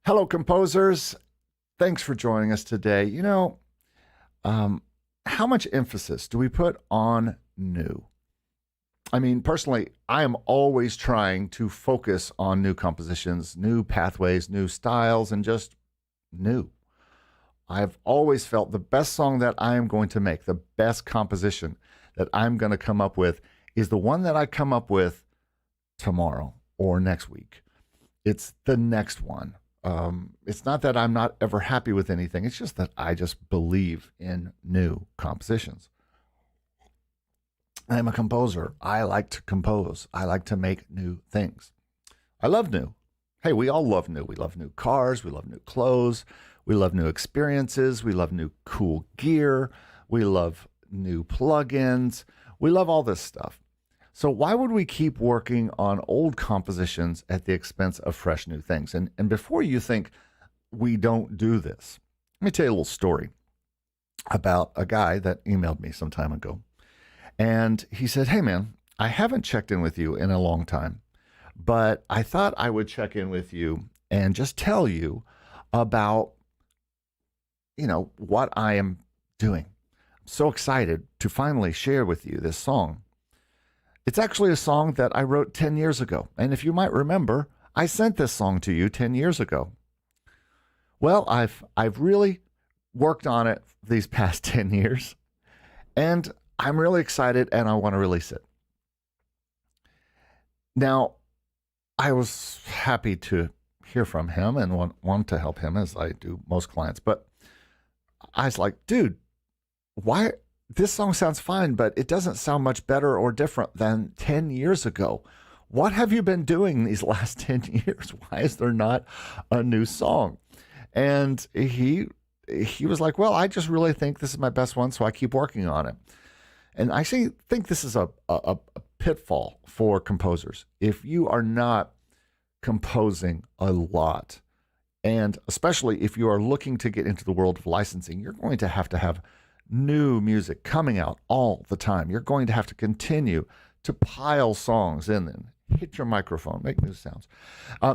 Hello, composers. Thanks for joining us today. How much emphasis do we put on new? I mean, personally, I am always trying to focus on new compositions, new pathways, new styles, and just new. I've always felt the best song that I am going to make, the best composition that I'm going to come up with, is the one that I come up with tomorrow or next week. It's the next one. It's not that I'm not ever happy with anything. It's just that I just believe in new compositions. I'm a composer. I like to compose. I like to make new things. I love new. Hey, we all love new. We love new cars. We love new clothes. We love new experiences. We love new cool gear. We love new plugins. We love all this stuff. So why would we keep working on old compositions at the expense of fresh new things? And before you think we don't do this, let me tell you a little story about a guy that emailed me some time ago. And he said, hey, man, I haven't checked in with you in a long time, but I thought I would check in with you and just tell you about, what I am doing. I'm so excited to finally share with you this song. It's actually a song that I wrote 10 years ago. And if you might remember, I sent this song to you 10 years ago. Well, I've really worked on it these past 10 years, and I'm really excited and I want to release it. Now, I was happy to hear from him and want to help him, as I do most clients. But I was like, dude, why? This song sounds fine, but it doesn't sound much better or different than 10 years ago. What have you been doing these last 10 years? Why is there not a new song? And he was like, well, I just really think this is my best one, so I keep working on it. And I think this is a pitfall for composers. If you are not composing a lot, and especially if you are looking to get into the world of licensing, you're going to have new music coming out all the time. You're going to have to continue to pile songs in and hit your microphone, make new sounds.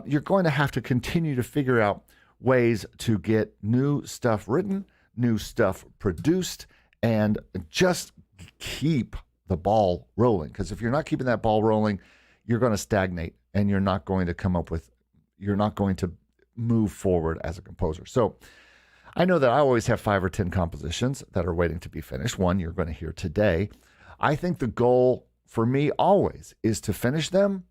You're going to have to continue to figure out ways to get new stuff written, new stuff produced, and just keep the ball rolling. Because if you're not keeping that ball rolling, you're going to stagnate and you're not going to move forward as a composer. So I know that I always have 5 or 10 compositions that are waiting to be finished. One you're going to hear today. I think the goal for me always is to finish them,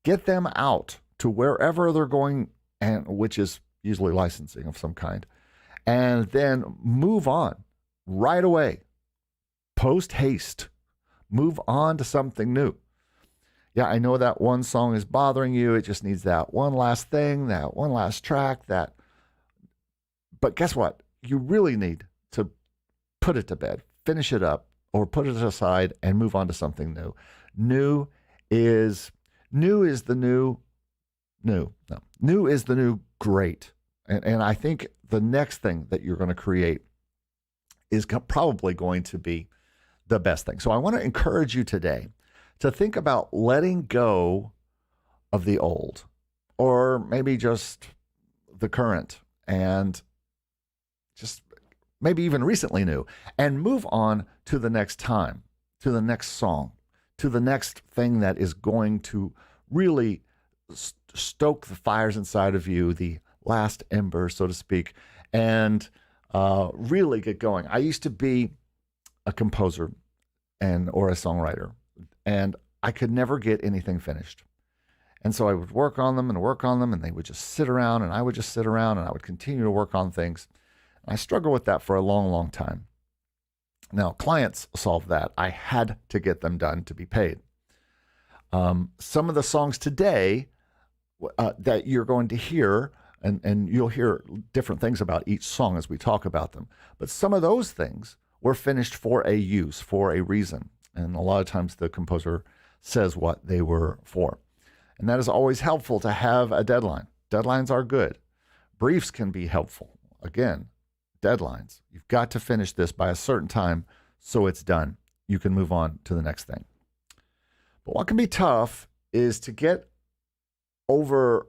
get them out to wherever they're going, and which is usually licensing of some kind, and then move on right away. Post haste. Move on to something new. Yeah, I know that one song is bothering you. It just needs that one last thing, that one last track, But guess what? You really need to put it to bed, finish it up, or put it aside and move on to something new. New is the new great. And I think the next thing that you're going to create is probably going to be the best thing. So I want to encourage you today to think about letting go of the old, or maybe just the current, and just maybe even recently new, and move on to the next time, to the next song, to the next thing that is going to really stoke the fires inside of you, the last ember, so to speak, and really get going. I used to be a composer or a songwriter, and I could never get anything finished. And so I would work on them, and they would just sit around, and I would just sit around, and I would continue to work on things. I struggled with that for a long, long time. Now, clients solved that. I had to get them done to be paid. Some of the songs today that you're going to hear, and you'll hear different things about each song as we talk about them, but some of those things were finished for a use, for a reason. And a lot of times the composer says what they were for. And that is always helpful to have a deadline. Deadlines are good. Briefs can be helpful. Again, deadlines. You've got to finish this by a certain time so it's done. You can move on to the next thing. But what can be tough is to get over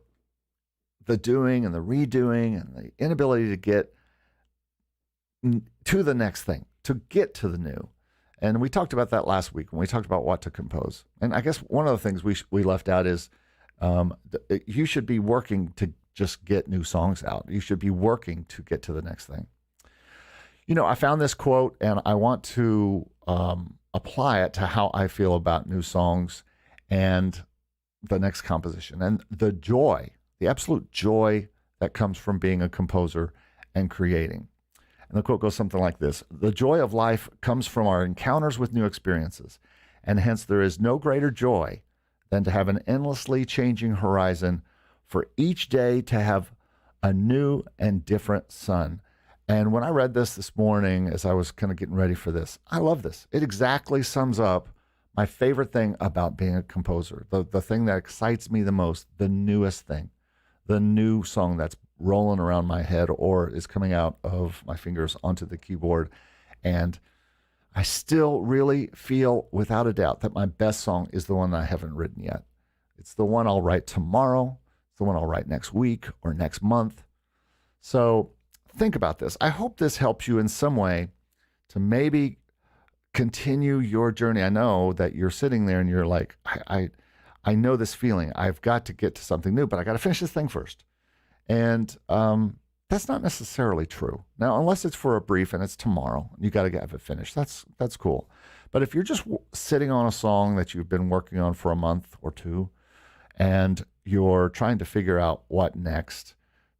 the doing and the redoing and the inability to get to the next thing, to get to the new. And we talked about that last week when we talked about what to compose. And I guess one of the things we left out is you should be working to just get new songs out. You should be working to get to the next thing. You know, I found this quote and I want to apply it to how I feel about new songs and the next composition and the joy, the absolute joy that comes from being a composer and creating. And the quote goes something like this: "The joy of life comes from our encounters with new experiences, and hence there is no greater joy than to have an endlessly changing horizon, for each day to have a new and different sun." And when I read this morning, as I was kind of getting ready for this, I love this. It exactly sums up my favorite thing about being a composer, the thing that excites me the most, the newest thing, the new song that's rolling around my head or is coming out of my fingers onto the keyboard. And I still really feel without a doubt that my best song is the one that I haven't written yet. It's the one I'll write tomorrow. It's the one I'll write next week or next month. So think about this. I hope this helps you in some way to maybe continue your journey. I know that you're sitting there and you're like, I know this feeling. I've got to get to something new, but I got to finish this thing first. And that's not necessarily true. Now, unless it's for a brief and it's tomorrow, you got to have it finished. That's cool. But if you're just sitting on a song that you've been working on for a month or two, and you're trying to figure out what next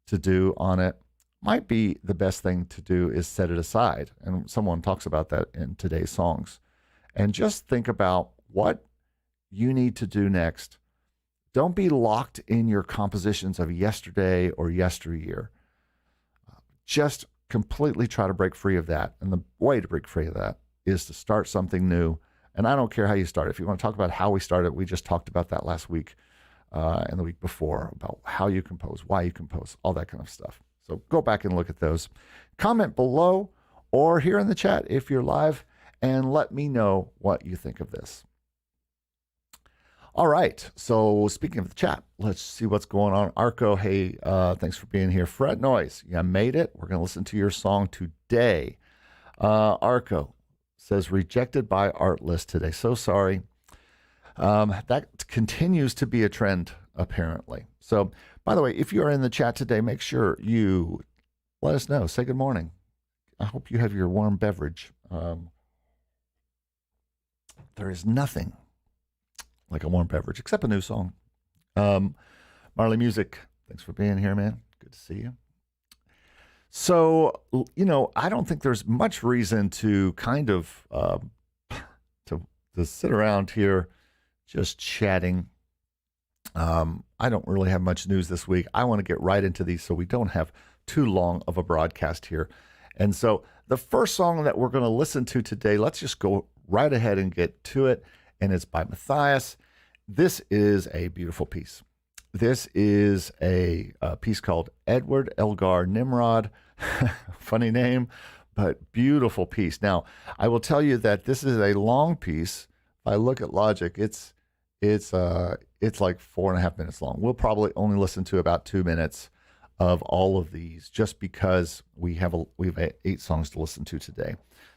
to do on it, might be the best thing to do is set it aside. And someone talks about that in today's songs. And just think about what you need to do next. Don't be locked in your compositions of yesterday or yesteryear. Just completely try to break free of that. And the way to break free of that is to start something new. And I don't care how you start. If you want to talk about how we started, we just talked about that last week and the week before, about how you compose, why you compose, all that kind of stuff. So go back and look at those. Comment below or here in the chat if you're live, and let me know what you think of this. All right, so speaking of the chat, let's see what's going on. Arco, hey, thanks for being here. Fretnoize, you made it. We're going to listen to your song today. Arco says, rejected by Artlist today. So sorry. That continues to be a trend, apparently. So, by the way, if you are in the chat today, make sure you let us know. Say good morning. I hope you have your warm beverage. There is nothing like a warm beverage, except a new song. Marley Music, thanks for being here, man. Good to see you. So, you know, I don't think there's much reason to kind of to sit around here just chatting. I don't really have much news this week. I want to get right into these so we don't have too long of a broadcast here. And so the first song that we're going to listen to today, let's just go right ahead and get to it. And it's by Matthias. This is a beautiful piece. This is a piece called Edward Elgar Nimrod. Funny name, but beautiful piece. Now, I will tell you that this is a long piece. If I look at Logic, it's like 4.5 minutes long. We'll probably only listen to about 2 minutes of all of these, just because we have 8 songs to listen to today.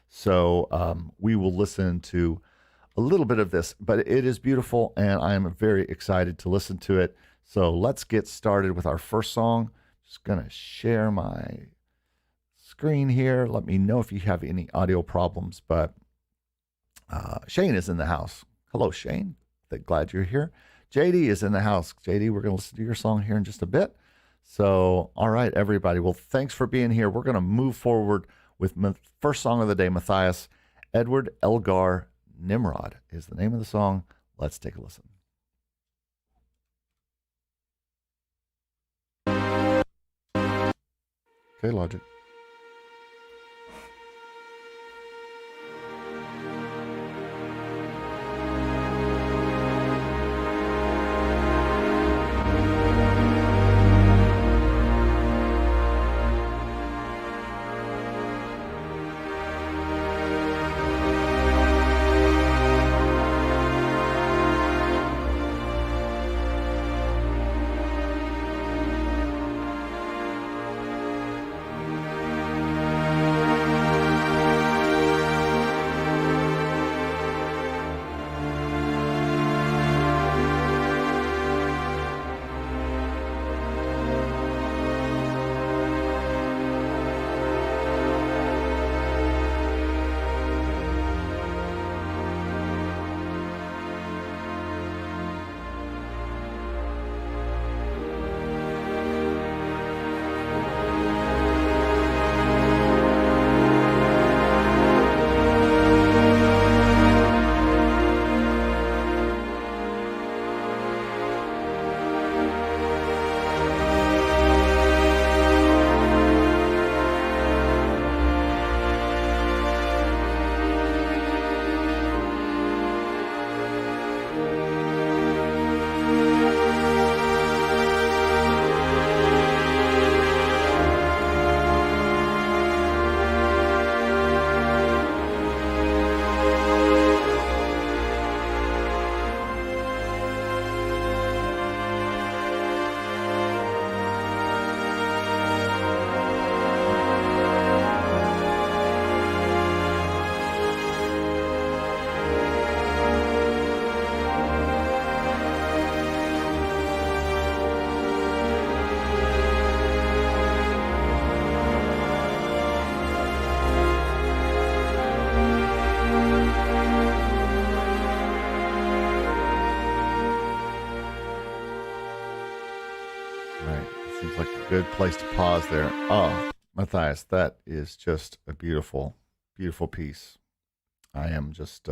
So we will listen to a little bit of this, but it is beautiful, and I am very excited to listen to it. So let's get started with our first song. Just gonna share my screen here. Let me know if you have any audio problems, but Shane is in the house. Hello, Shane. Glad you're here. JD is in the house. JD, we're going to listen to your song here in just a bit. So, all right, everybody. Well, thanks for being here. We're going to move forward with first song of the day, Matthias. Edward Elgar Nimrod is the name of the song. Let's take a listen. Okay, Logic. good place to pause there. Oh, Matthias, that is just a beautiful, beautiful piece. I am just,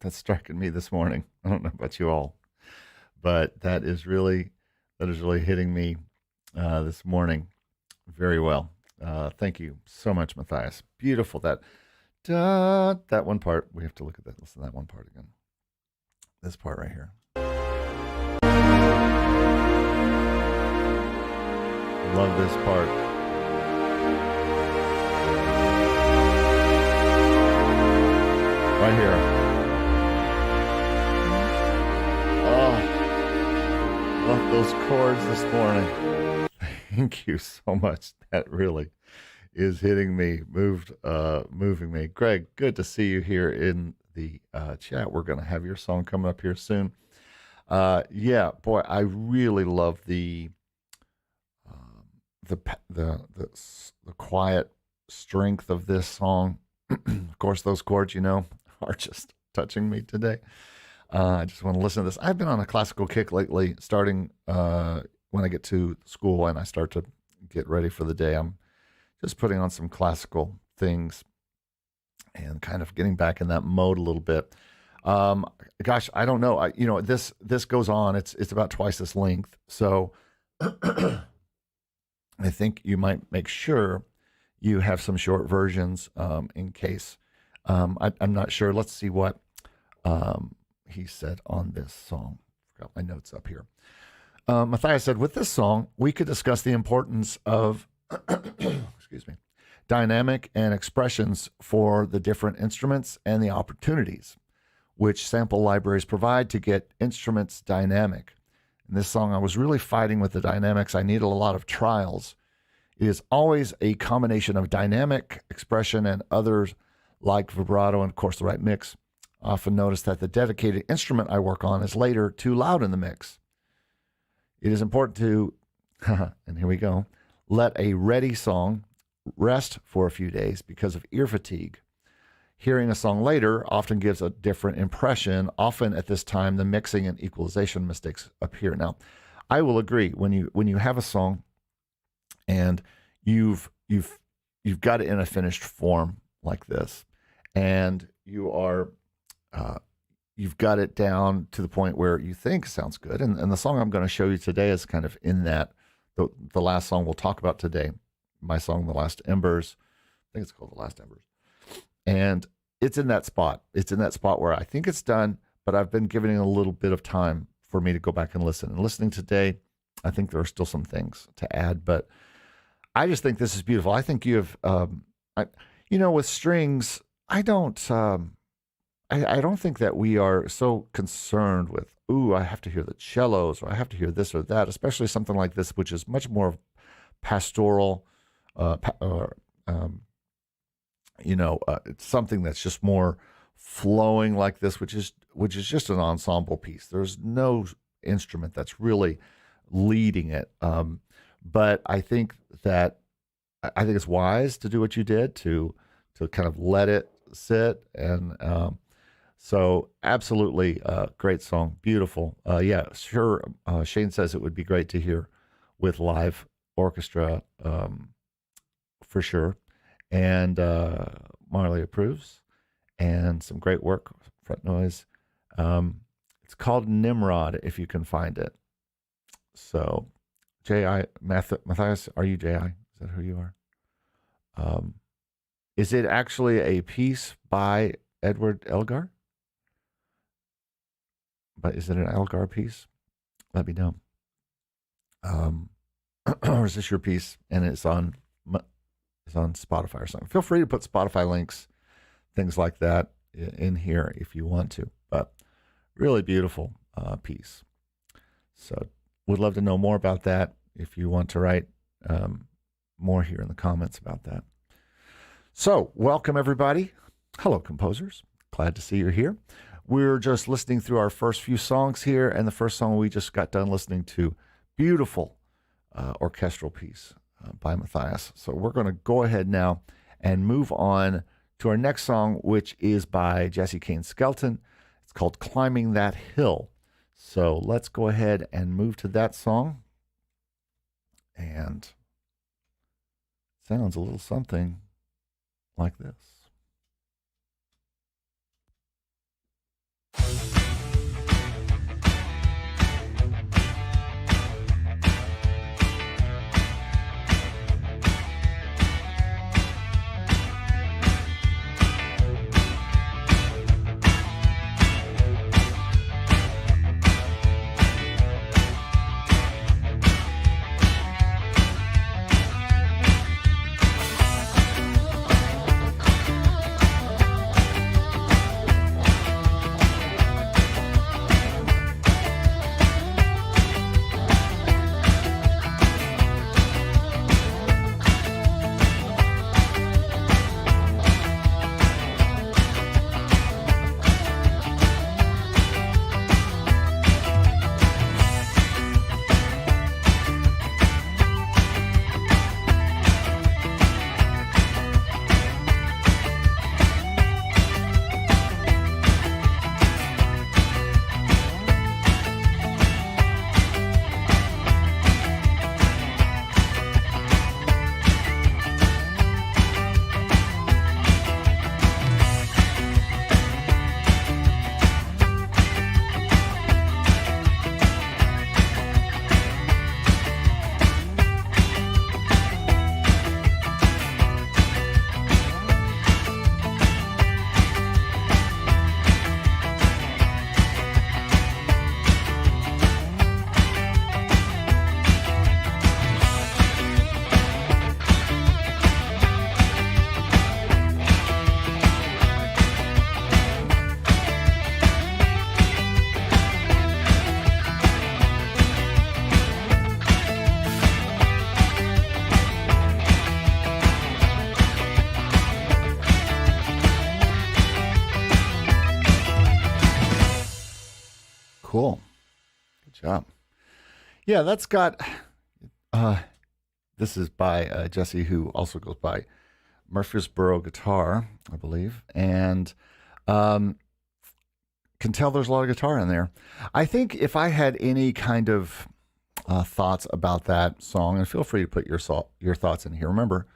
that's striking me this morning. I don't know about you all, but that is really hitting me this morning very well. Thank you so much, Matthias. Beautiful. That one part. We have to look at that. Listen to that one part again. This part right here. Love this part. Right here. Oh, love those chords this morning. Thank you so much. That really is hitting me, moving me. Greg, good to see you here in the chat. We're going to have your song coming up here soon. Yeah, boy, I really love the quiet strength of this song. Of course, those chords, are just touching me today. I just want to listen to this. I've been on a classical kick lately, starting when I get to school and I start to get ready for the day. I'm just putting on some classical things and kind of getting back in that mode a little bit. Gosh, I don't know. This goes on. It's about twice this length. So I think you might make sure you have some short versions in case. I'm not sure. Let's see what he said on this song. Got my notes up here. Matthias said, with this song, we could discuss the importance of excuse me, dynamic and expressions for the different instruments and the opportunities which sample libraries provide to get instruments dynamic. In this song, I was really fighting with the dynamics. I needed a lot of trials. It is always a combination of dynamic expression and others like vibrato and, of course, the right mix. I often notice that the dedicated instrument I work on is later too loud in the mix. It is important to, and here we go, let a ready song rest for a few days because of ear fatigue. Hearing a song later often gives a different impression. Often at this time, the mixing and equalization mistakes appear. Now, I will agree when you have a song and you've got it in a finished form like this, and you've got it down to the point where you think sounds good. And the song I'm going to show you today is kind of in that. The last song we'll talk about today, my song, The Last Embers. I think it's called The Last Embers. And it's in that spot. It's in that spot where I think it's done, but I've been giving it a little bit of time for me to go back and listen. And listening today, I think there are still some things to add, but I just think this is beautiful. I think you have, with strings, I don't think that we are so concerned with, I have to hear the cellos, or I have to hear this or that, especially something like this, which is much more pastoral, it's something that's just more flowing like this, which is just an ensemble piece. There's no instrument that's really leading it. But I think it's wise to do what you did, to kind of let it sit. And so absolutely great song. Beautiful. Yeah, sure. Shane says it would be great to hear with live orchestra for sure. And Marley approves. And some great work, Fretnoize. It's called Nimrod, if you can find it. So, Matthias, are you J.I.? Is that who you are? Is it actually a piece by Edward Elgar? But is it an Elgar piece? Let me know. Or is this your piece and it's on Spotify or something? Feel free to put Spotify links, things like that in here if you want to. But really beautiful piece. So would love to know more about that if you want to write more here in the comments about that. So welcome everybody. Hello composers. Glad to see you here. We're just listening through our first few songs here, and the first song we just got done listening to, beautiful orchestral piece by Matthias. So we're going to go ahead now and move on to our next song, which is by Jessie, Cain, Skelton. It's called Climbing That Hill. So let's go ahead and move to that song. And sounds a little something like this. Cool. Good job. Yeah, that's got, this is by Jessie, who also goes by Murfreesboro Guitar, I believe. And can tell there's a lot of guitar in there. I think if I had any kind of thoughts about that song, and feel free to put your thoughts in here. Remember,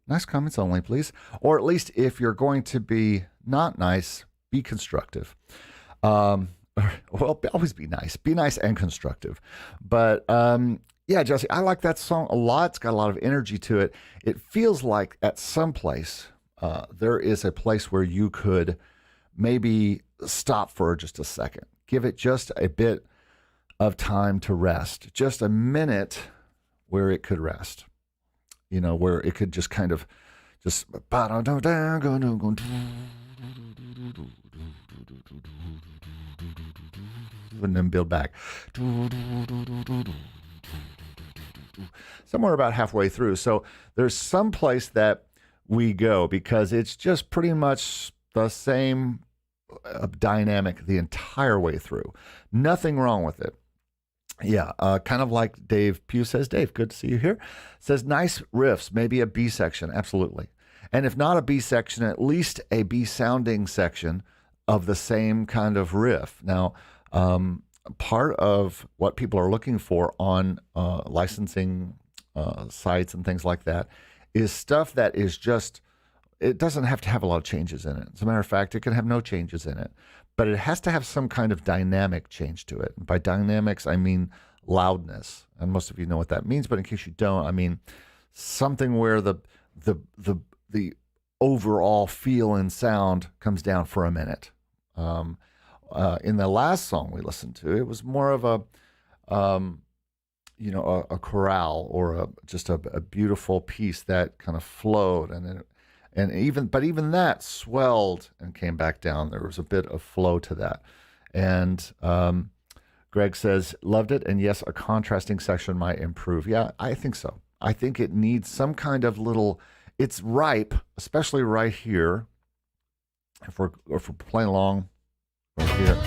nice comments only, please. Or at least if you're going to be not nice, be constructive. Well, always be nice. Be nice and constructive. But yeah, Jessie, I like that song a lot. It's got a lot of energy to it. It feels like at some place there is a place where you could maybe stop for just a second. Give it just a bit of time to rest. Just a minute where it could rest. You know, where it could just kind of just and then build back. Somewhere about halfway through. So there's some place that we go because it's just pretty much the same dynamic the entire way through. Nothing wrong with it. Yeah, kind of like Dave Pugh says. Dave, good to see you here. Says nice riffs, maybe a B section. Absolutely. And if not a B section, at least a B sounding section of the same kind of riff. Now, part of what people are looking for on licensing sites and things like that is stuff that is just, it doesn't have to have a lot of changes in it. As a matter of fact, it can have no changes in it, but it has to have some kind of dynamic change to it. And by dynamics, I mean loudness. And most of you know what that means, but in case you don't, I mean something where the overall feel and sound comes down for a minute. In the last song we listened to, it was more of a chorale or just a beautiful piece that kind of flowed, and even that swelled and came back down. There was a bit of flow to that. And Greg says, loved it, and yes, a contrasting section might improve. Yeah, I think so. I think it needs some kind of little, it's ripe, especially right here. If we're playing along right here.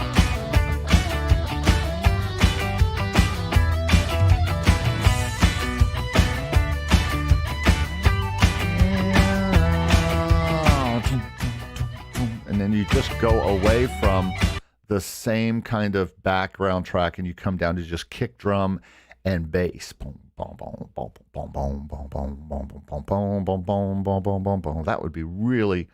And then you just go away from the same kind of background track and you come down to just kick drum and bass. Boom, boom, boom, boom, boom, boom, boom, boom, boom, boom, boom, boom, boom, boom, boom, boom, boom. That would be really,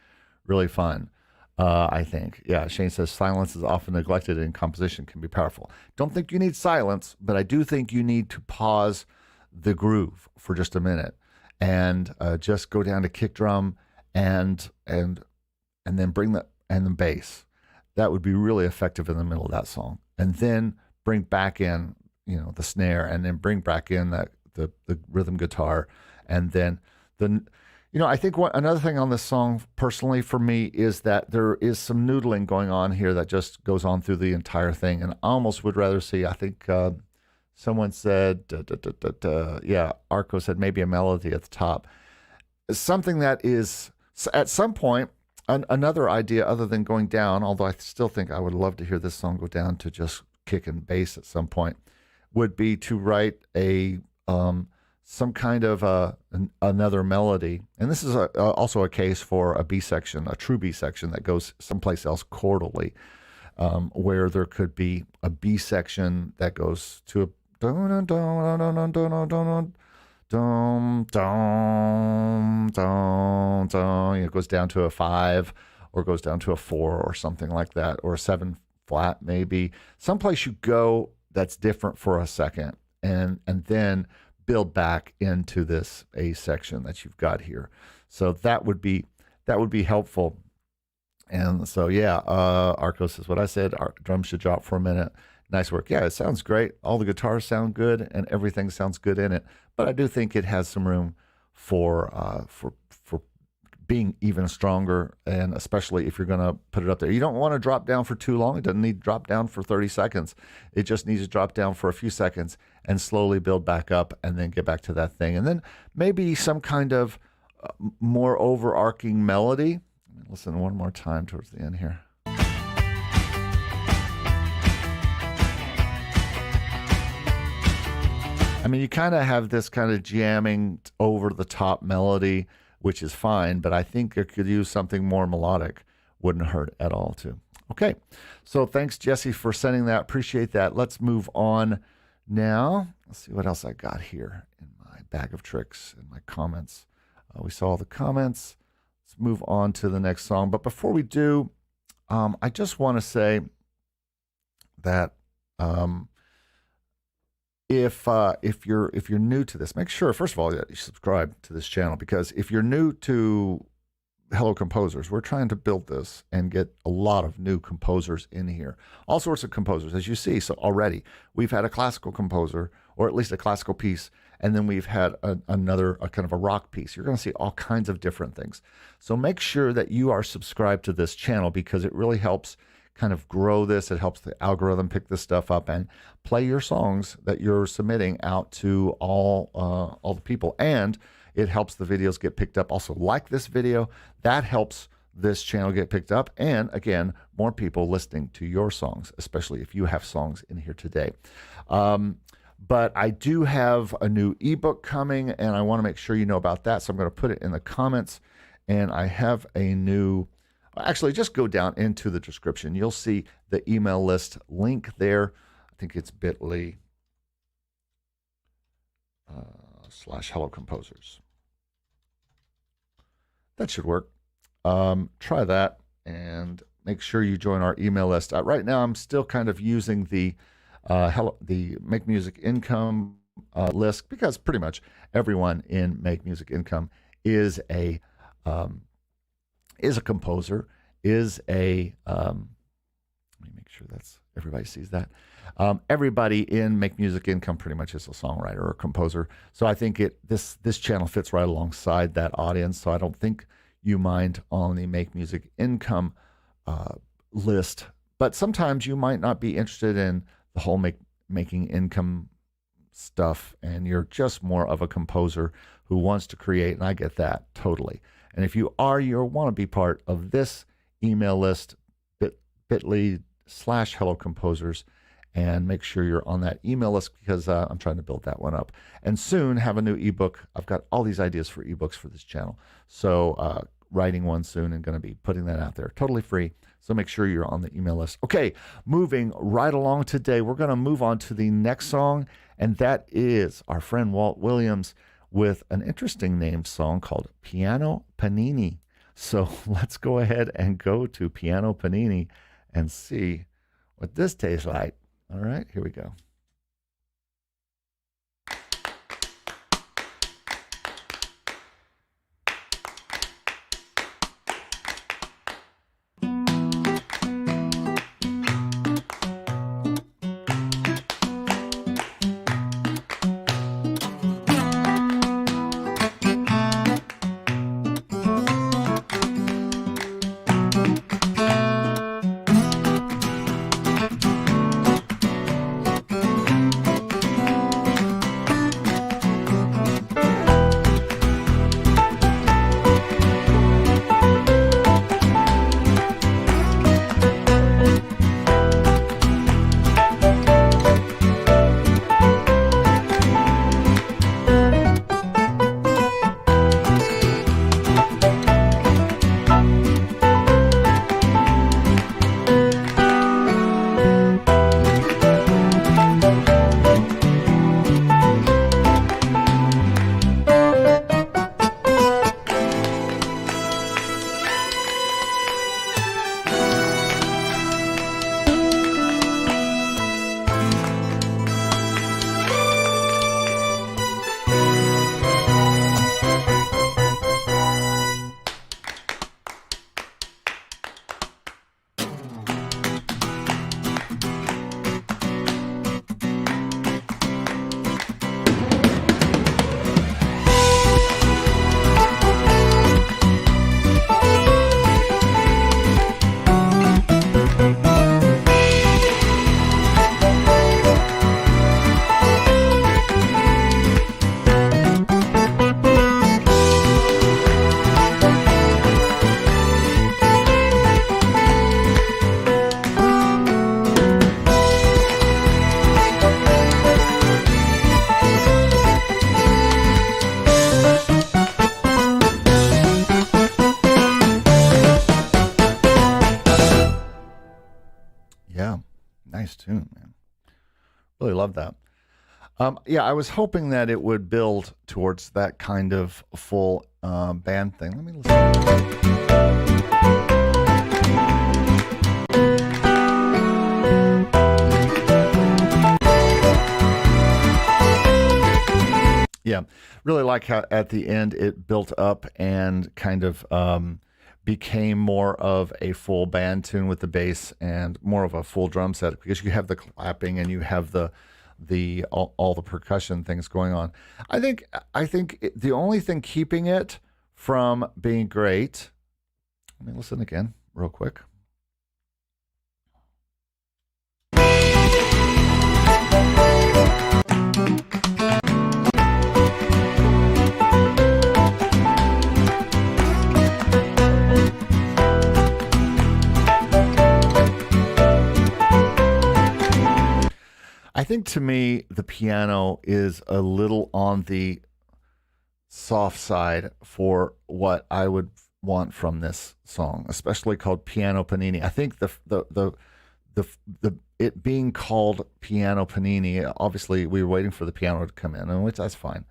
really fun. I think. Yeah, Shane says silence is often neglected in composition, can be powerful. Don't think you need silence, but I do think you need to pause the groove for just a minute and just go down to kick drum and then bring the bass. That would be really effective in the middle of that song. And then bring back in, the snare, and then bring back in the rhythm guitar, and then I think another thing on this song, personally for me, is that there is some noodling going on here that just goes on through the entire thing, and I almost would rather see. I think someone said, yeah, Arco said maybe a melody at the top, something that is at some point another idea other than going down. Although I still think I would love to hear this song go down to just kick and bass at some point, would be to write some kind of another melody. And this is also a case for a B section, a true B section that goes someplace else chordally, where there could be a B section that goes to a it goes down to a 5 or goes down to a 4 or something like that, or a 7 flat maybe. Someplace you go that's different for a second, and then build back into this A section that you've got here. So that would be helpful. And so Arco says what I said. Our drums should drop for a minute. Nice work. Yeah, it sounds great. All the guitars sound good, and everything sounds good in it. But I do think it has some room for being even stronger, and especially if you're going to put it up there. You don't want to drop down for too long. It doesn't need to drop down for 30 seconds. It just needs to drop down for a few seconds and slowly build back up, and then get back to that thing. And then maybe some kind of more overarching melody. Listen one more time towards the end here. I mean, you kind of have this kind of jamming over the top melody, which is fine, but I think it could use something more melodic. Wouldn't hurt at all, too. Okay, so thanks, Jessie, for sending that. Appreciate that. Let's move on now. Let's see what else I got here in my bag of tricks and my comments. We saw all the comments. Let's move on to the next song. But before we do, I just want to say that if you're new to this, make sure, first of all, that you subscribe to this channel, because if you're new to HelloComposers, we're trying to build this and get a lot of new composers in here. All sorts of composers, as you see. So already we've had a classical composer, or at least a classical piece, and then we've had another kind of a rock piece. You're going to see all kinds of different things. So make sure that you are subscribed to this channel, because it really helps kind of grow this. It helps the algorithm pick this stuff up and play your songs that you're submitting out to all the people, and it helps the videos get picked up. Also, like this video, that helps this channel get picked up, and again, more people listening to your songs, especially if you have songs in here today. But I do have a new ebook coming, and I want to make sure you know about that, so I'm going to put it in the comments. And I have a new, actually, just go down into the description. You'll see the email list link there. I think it's bit.ly / HelloComposers. That should work. Try that and make sure you join our email list. Right now, I'm still kind of using the Make Music Income list, because pretty much everyone in Make Music Income is a composer, is a let me make sure that's everybody sees that. Everybody in Make Music Income pretty much is a songwriter or a composer. So I think this channel fits right alongside that audience. So I don't think you mind on the Make Music Income list. But sometimes you might not be interested in the whole making income stuff, and you're just more of a composer who wants to create, and I get that totally. And if you want to be part of this email list, bit.ly / HelloComposers, and make sure you're on that email list, because I'm trying to build that one up. And soon have a new ebook. I've got all these ideas for ebooks for this channel. So writing one soon and going to be putting that out there totally free. So make sure you're on the email list. Okay, moving right along today, we're going to move on to the next song, and that is our friend Walt Williams with an interesting named song called Piano Panini. So let's go ahead and go to Piano Panini and see what this tastes like. All right, here we go. Nice tune, man. Really love that. Yeah, I was hoping that it would build towards that kind of full band thing. Let me listen. Yeah, really like how at the end it built up and kind of became more of a full band tune with the bass and more of a full drum set because you have the clapping and you have the all the percussion things going on. I think the only thing keeping it from being great. Let me listen again real quick. I think to me, the piano is a little on the soft side for what I would want from this song, especially called Piano Panini. I think the it being called Piano Panini, obviously we were waiting for the piano to come in, and which that's fine.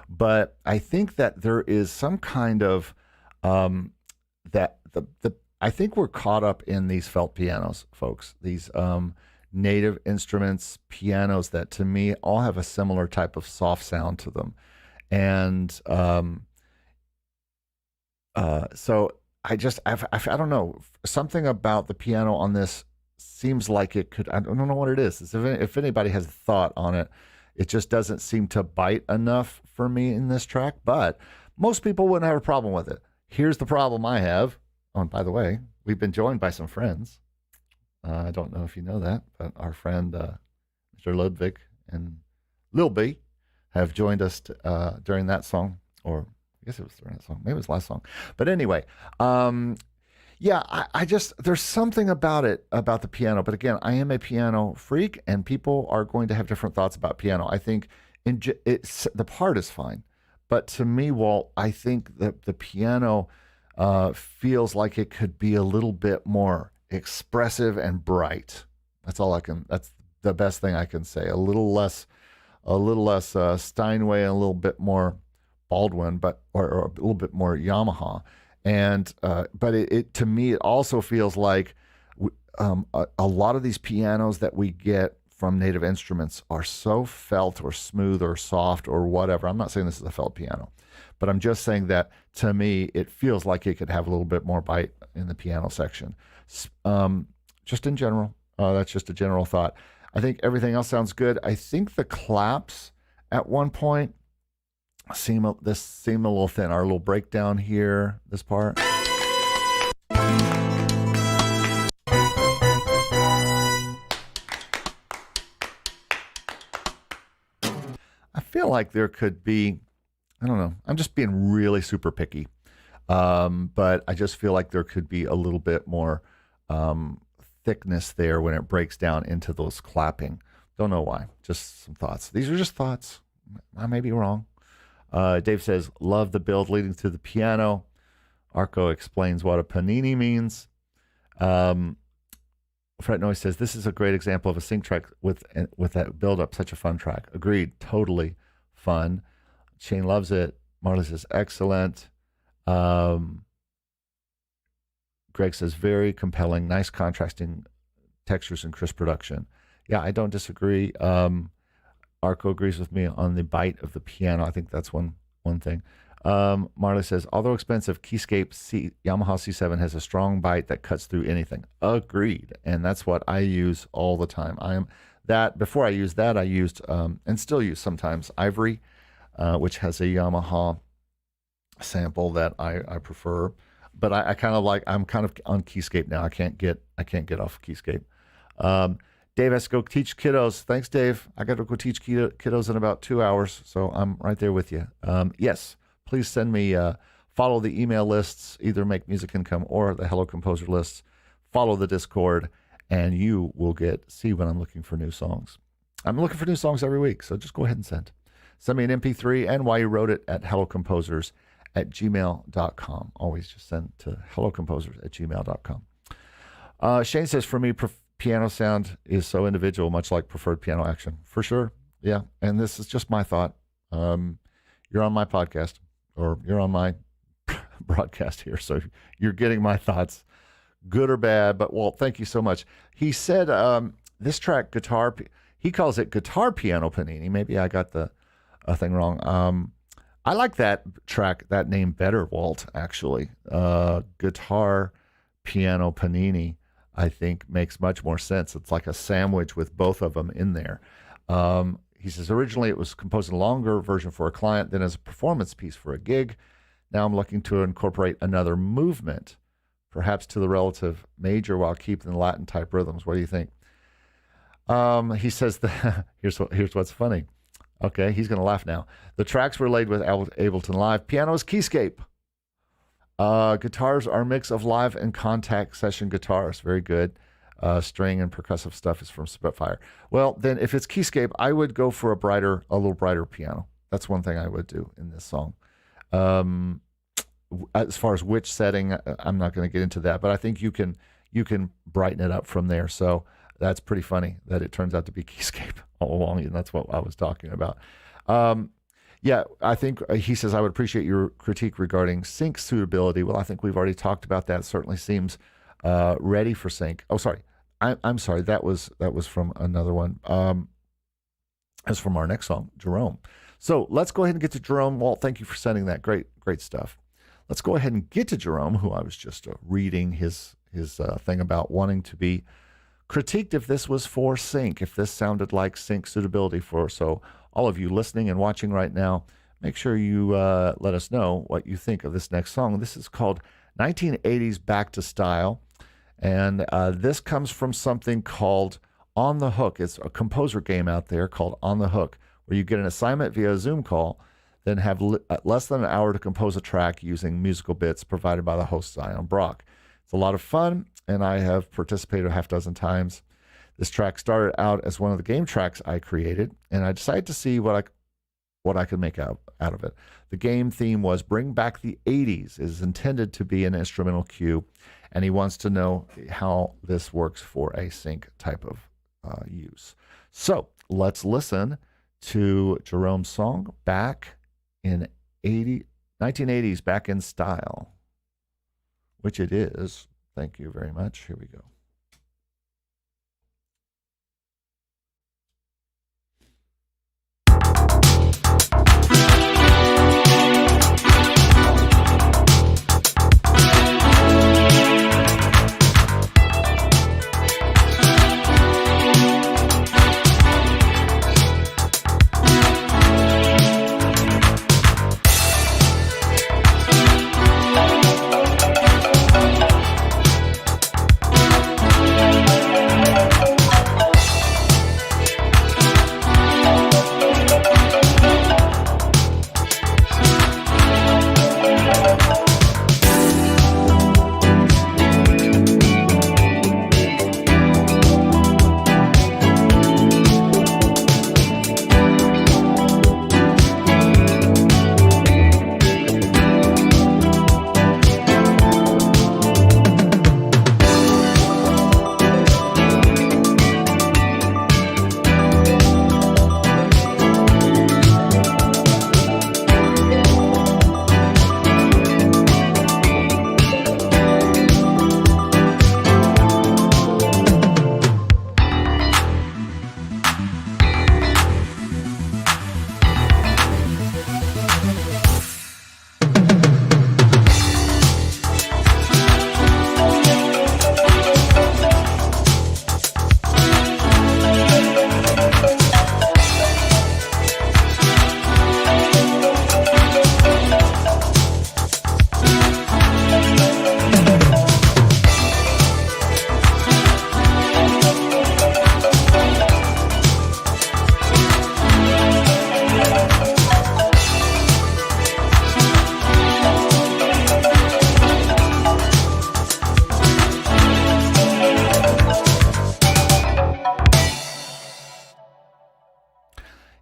But I think that there is some kind of I think we're caught up in these felt pianos, folks. These native instruments, pianos that to me all have a similar type of soft sound to them. And so I don't know, something about the piano on this seems like it could, I don't know what it is. If anybody has a thought on it, it just doesn't seem to bite enough for me in this track, but most people wouldn't have a problem with it. Here's the problem I have. Oh, and by the way, we've been joined by some friends. I don't know if you know that, but our friend Mr. Ludwig and Lil B have joined us during that song, or I guess it was during that song. Maybe it was last song. But anyway, yeah, I just, there's something about it, about the piano. But again, I am a piano freak, and people are going to have different thoughts about piano. I think the part is fine. But to me, Walt, I think that the piano feels like it could be a little bit more expressive and bright. That's the best thing I can say. A little less Steinway and a little bit more Baldwin, or a little bit more Yamaha. And but it to me, it also feels like a lot of these pianos that we get from Native Instruments are so felt or smooth or soft or whatever. I'm not saying this is a felt piano, but I'm just saying that to me, it feels like it could have a little bit more bite in the piano section. Just in general, that's just a general thought. I think everything else sounds good. I think the claps at one point seem a little thin. Our little breakdown here, this part. I feel like there could be, I don't know, I'm just being really super picky. But I just feel like there could be a little bit more thickness there when it breaks down into those clapping. Don't know why. Just some thoughts. These are just thoughts. I may be wrong. Dave says, love the build leading to the piano. Arco explains what a panini means. Fretnoize says, this is a great example of a sync track with that build up. Such a fun track. Agreed. Totally fun. Shane loves it. Marley says, excellent. Greg says, very compelling, nice contrasting textures and crisp production. Yeah, I don't disagree. Arco agrees with me on the bite of the piano. I think that's one thing. Marley says, although expensive, Keyscape Yamaha C7 has a strong bite that cuts through anything. Agreed. And that's what I use all the time. Before I used that, I used, and still use sometimes, Ivory, which has a Yamaha sample that I prefer. But I'm kind of on Keyscape now. I can't get off Keyscape. Dave has to go teach kiddos. Thanks, Dave. I got to go teach kiddos in about 2 hours, so I'm right there with you. Yes, please send me, follow the email lists, either Make Music Income or the Hello Composer lists. Follow the Discord, and you will see when I'm looking for new songs. I'm looking for new songs every week, so just go ahead and send. Send me an MP3 and why you wrote it at HelloComposers@gmail.com. Always just send to HelloComposers@gmail.com. Shane says, for me, piano sound is so individual, much like preferred piano action. For sure. Yeah. And this is just my thought. You're on my podcast, or you're on my broadcast here, so you're getting my thoughts, good or bad. But Walt, thank you so much. He said this track, he calls it Guitar Piano Panini. Maybe I got the thing wrong. I like that track, that name better, Walt, actually. Guitar Piano Panini, I think, makes much more sense. It's like a sandwich with both of them in there. He says, originally it was composed in a longer version for a client, then as a performance piece for a gig. Now I'm looking to incorporate another movement, perhaps to the relative major, while keeping the Latin type rhythms. What do you think? He says, here's what's funny. Okay, he's going to laugh now. The tracks were laid with Ableton Live. Piano is Keyscape. Guitars are a mix of live and contact session guitars. Very good. String and percussive stuff is from Spitfire. Well, then if it's Keyscape, I would go for a little brighter piano. That's one thing I would do in this song. As far as which setting, I'm not going to get into that, but I think you can brighten it up from there. So that's pretty funny that it turns out to be Keyscape all along, and that's what I was talking about. Yeah, I think he says, I would appreciate your critique regarding sync suitability. Well, I think we've already talked about that. It certainly seems ready for sync. Oh, sorry. I'm sorry. That was from another one. That's from our next song, Jerome. So let's go ahead and get to Jerome. Walt, thank you for sending that. Great stuff. Let's go ahead and get to Jerome, who I was just reading his thing about wanting to be critiqued if this was for sync, if this sounded like sync suitability for. So all of you listening and watching right now, make sure you let us know what you think of this next song. This is called 1980s Back to Style. And this comes from something called On the Hook. It's a composer game out there called On the Hook, where you get an assignment via a Zoom call, then have less than an hour to compose a track using musical bits provided by the host, Zion Brock. It's a lot of fun, and I have participated a half dozen times. This track started out as one of the game tracks I created, and I decided to see what I could make out out of it. The game theme was Bring Back the 80s. It is intended to be an instrumental cue, and he wants to know how this works for a sync type of use. So let's listen to Jerome's song, Back in 1980s, Back in Style, which it is. Thank you very much. Here we go.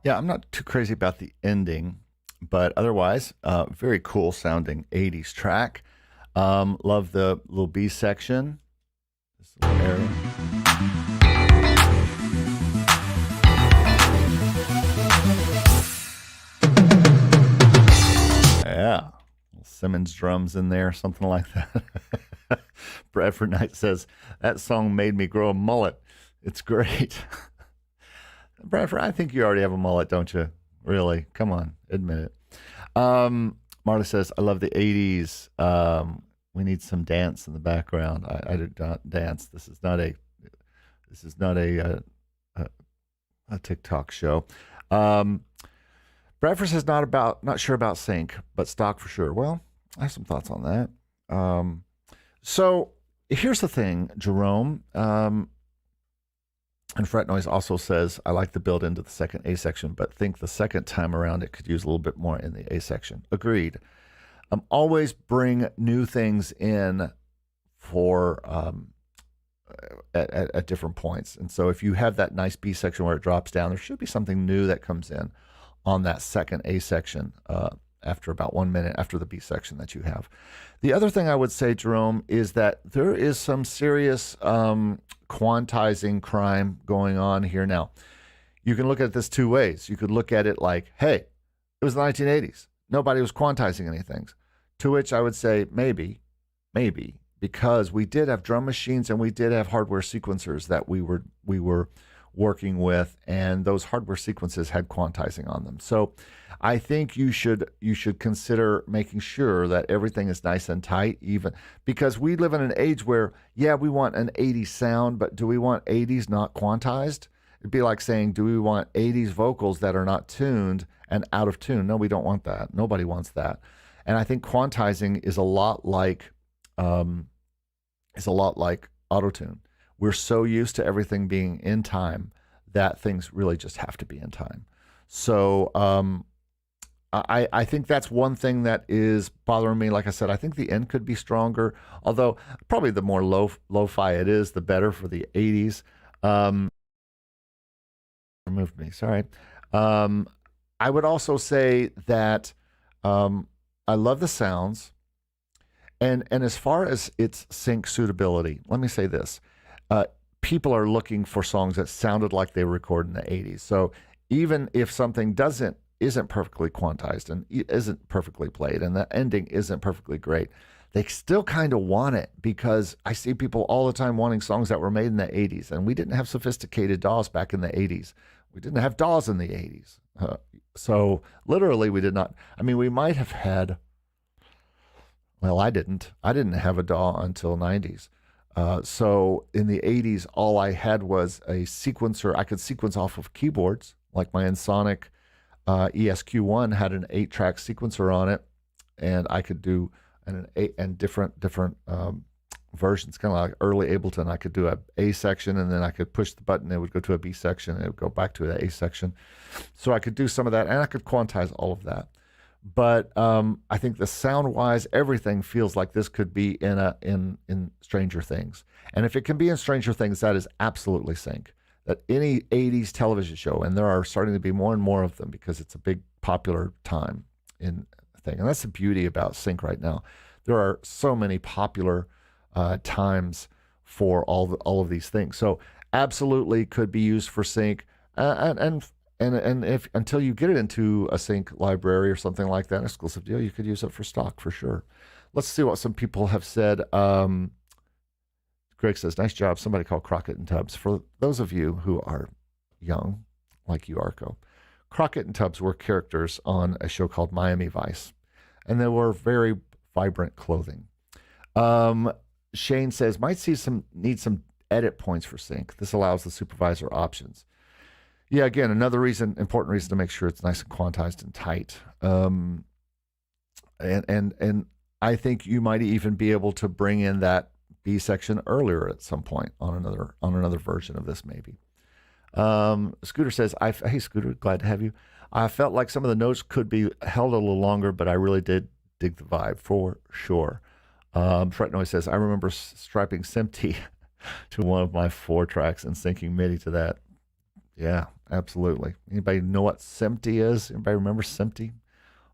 Yeah, I'm not too crazy about the ending, but otherwise, very cool sounding 80s track. Love the little B section. This little area. Yeah, Simmons drums in there, something like that. Bradford Knight says, that song made me grow a mullet. It's great. Bradford, I think you already have a mullet, don't you? Really? Come on, admit it. Marla says, I love the 80s. We need some dance in the background. I do not dance. This is not a TikTok show. Bradford says not sure about sync, but stock for sure. Well, I have some thoughts on that. So here's the thing, Jerome. And Fretnoize also says, I like the build into the second A section, but think the second time around it could use a little bit more in the A section. Agreed. Always bring new things in for at different points. And so if you have that nice B section where it drops down, there should be something new that comes in on that second A section after about 1 minute after the B section that you have. The other thing I would say, Jerome, is that there is some serious quantizing crime going on here. Now, you can look at this two ways. You could look at it like, hey, it was the 1980s. Nobody was quantizing anything. To which I would say maybe, because we did have drum machines and we did have hardware sequencers that we were working with, and those hardware sequences had quantizing on them. So I think you should consider making sure that everything is nice and tight, even because we live in an age where, yeah, we want an 80s sound, but do we want 80s not quantized? It'd be like saying, do we want 80s vocals that are not tuned and out of tune? No, we don't want that. Nobody wants that. And I think quantizing is a lot like auto-tune. We're so used to everything being in time that things really just have to be in time. So I think that's one thing that is bothering me. Like I said, I think the end could be stronger, although probably the more lo-fi it is, the better for the 80s. Removed me, sorry. I would also say that I love the sounds. And as far as its sync suitability, let me say this. Uh, People are looking for songs that sounded like they were recorded in the 80s. So even if something isn't perfectly quantized and isn't perfectly played and the ending isn't perfectly great, they still kind of want it, because I see people all the time wanting songs that were made in the 80s, and we didn't have sophisticated DAWs back in the 80s. We didn't have DAWs in the 80s. So literally we did not. I mean, we might have had, well, I didn't. I didn't have a DAW until 90s. So in the 80s, all I had was a sequencer. I could sequence off of keyboards, like my Ensoniq ESQ1 had an 8-track sequencer on it, and I could do different versions, kind of like early Ableton. I could do a A section, and then I could push the button, it would go to a B section, and it would go back to an A section. So I could do some of that, and I could quantize all of that. But I think the sound-wise, everything feels like this could be in Stranger Things. And if it can be in Stranger Things, that is absolutely sync. That any 80s television show, and there are starting to be more and more of them because it's a big popular time in thing. And that's the beauty about sync right now. There are so many popular times for all of these things. So absolutely could be used for sync. And if until you get it into a sync library or something like that, an exclusive deal, you could use it for stock for sure. Let's see what some people have said. Greg says, nice job. Somebody called Crockett and Tubbs. For those of you who are young, like you, Arco, Crockett and Tubbs were characters on a show called Miami Vice, and they were very vibrant clothing. Shane says, need some edit points for sync. This allows the supervisor options. Yeah, again, another important reason to make sure it's nice and quantized and tight. And I think you might even be able to bring in that B section earlier at some point on another version of this, maybe. Scooter says, hey Scooter, glad to have you. I felt like some of the notes could be held a little longer, but I really did dig the vibe for sure. Fretnoize says, I remember striping SMPTE to one of my 4 tracks and syncing MIDI to that. Yeah, absolutely. Anybody know what SMPTE is? Anybody remember SMPTE?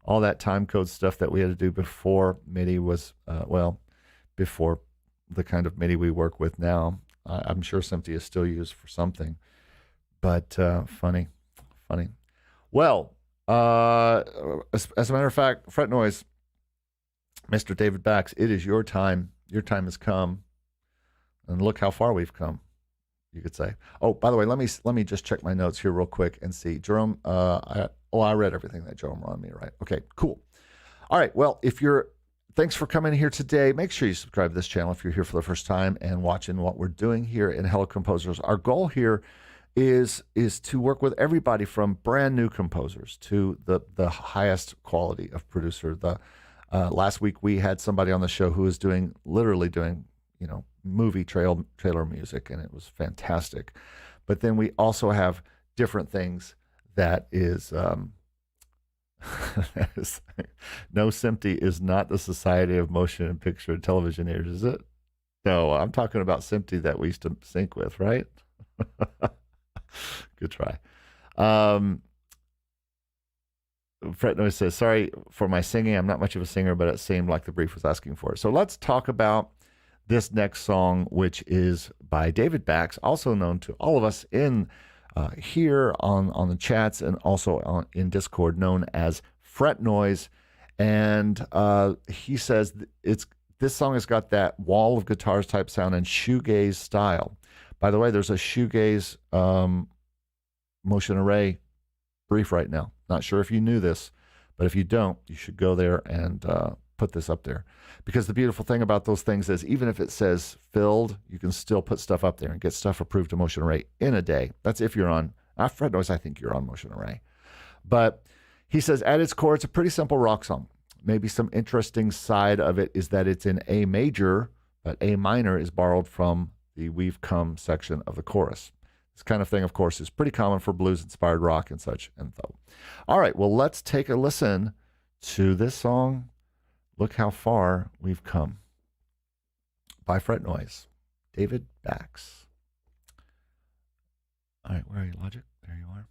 All that time code stuff that we had to do before MIDI was, before the kind of MIDI we work with now. I'm sure SMPTE is still used for something, but funny. Well, as a matter of fact, Fretnoize, Mr. David Bax, it is your time. Your time has come, and look how far we've come, you could say. Oh, by the way, let me just check my notes here real quick and see. Jerome, I read everything that Jerome wrote me, right? Okay, cool. All right, well, thanks for coming here today. Make sure you subscribe to this channel if you're here for the first time and watching what we're doing here in HelloComposers. Our goal here is to work with everybody from brand new composers to the highest quality of producer. Last week we had somebody on the show who was literally doing movie trailer music, and it was fantastic. But then we also have different things that is no, SMPTE is not the Society of Motion and Picture and Television Ears, is it? No, I'm talking about SMPTE that we used to sync with, right? Good try. Fretnoize says, sorry for my singing. I'm not much of a singer, but it seemed like the brief was asking for it. So let's talk about this next song, which is by David Bax, also known to all of us in here on the chats and also in Discord, known as Fretnoize. And he says this song has got that wall of guitars type sound and shoegaze style. By the way, there's a shoegaze motion array brief right now. Not sure if you knew this, but if you don't, you should go there and put this up there. Because the beautiful thing about those things is even if it says filled, you can still put stuff up there and get stuff approved to Motion Array in a day. That's if you're on, Fretnoize, I think you're on Motion Array. But he says at its core, it's a pretty simple rock song. Maybe some interesting side of it is that it's in A major, but A minor is borrowed from the We've Come section of the chorus. This kind of thing, of course, is pretty common for blues-inspired rock and such. And so, all right, well, let's take a listen to this song, Look How Far We've Come, by Fretnoize, David Bax. All right, where are you, Logic? There you are.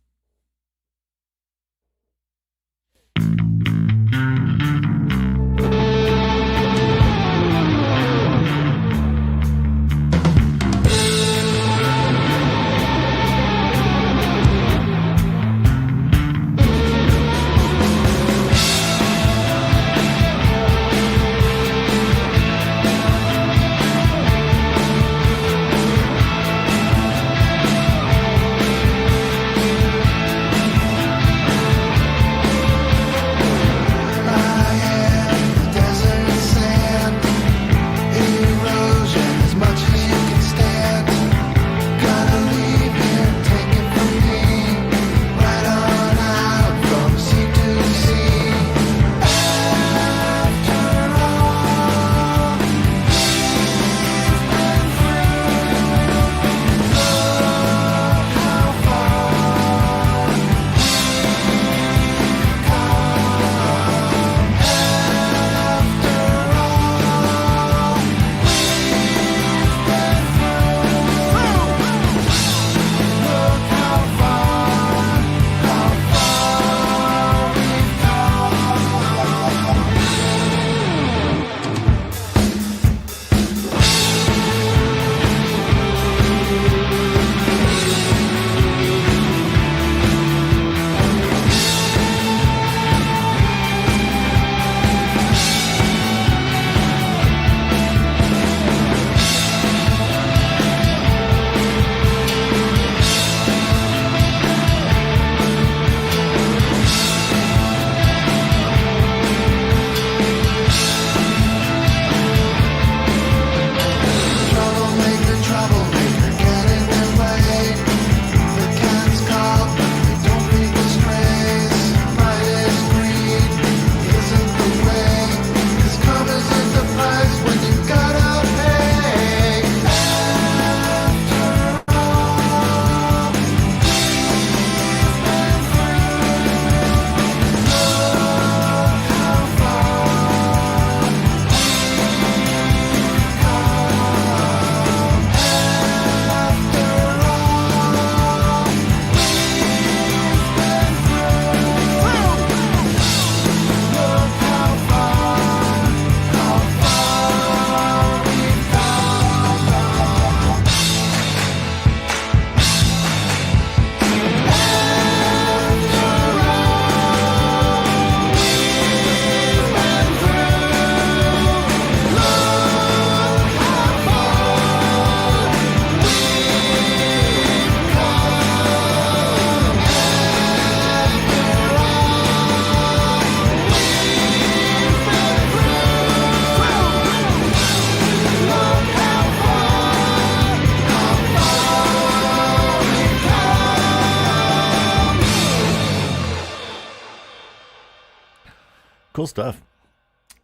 Cool stuff.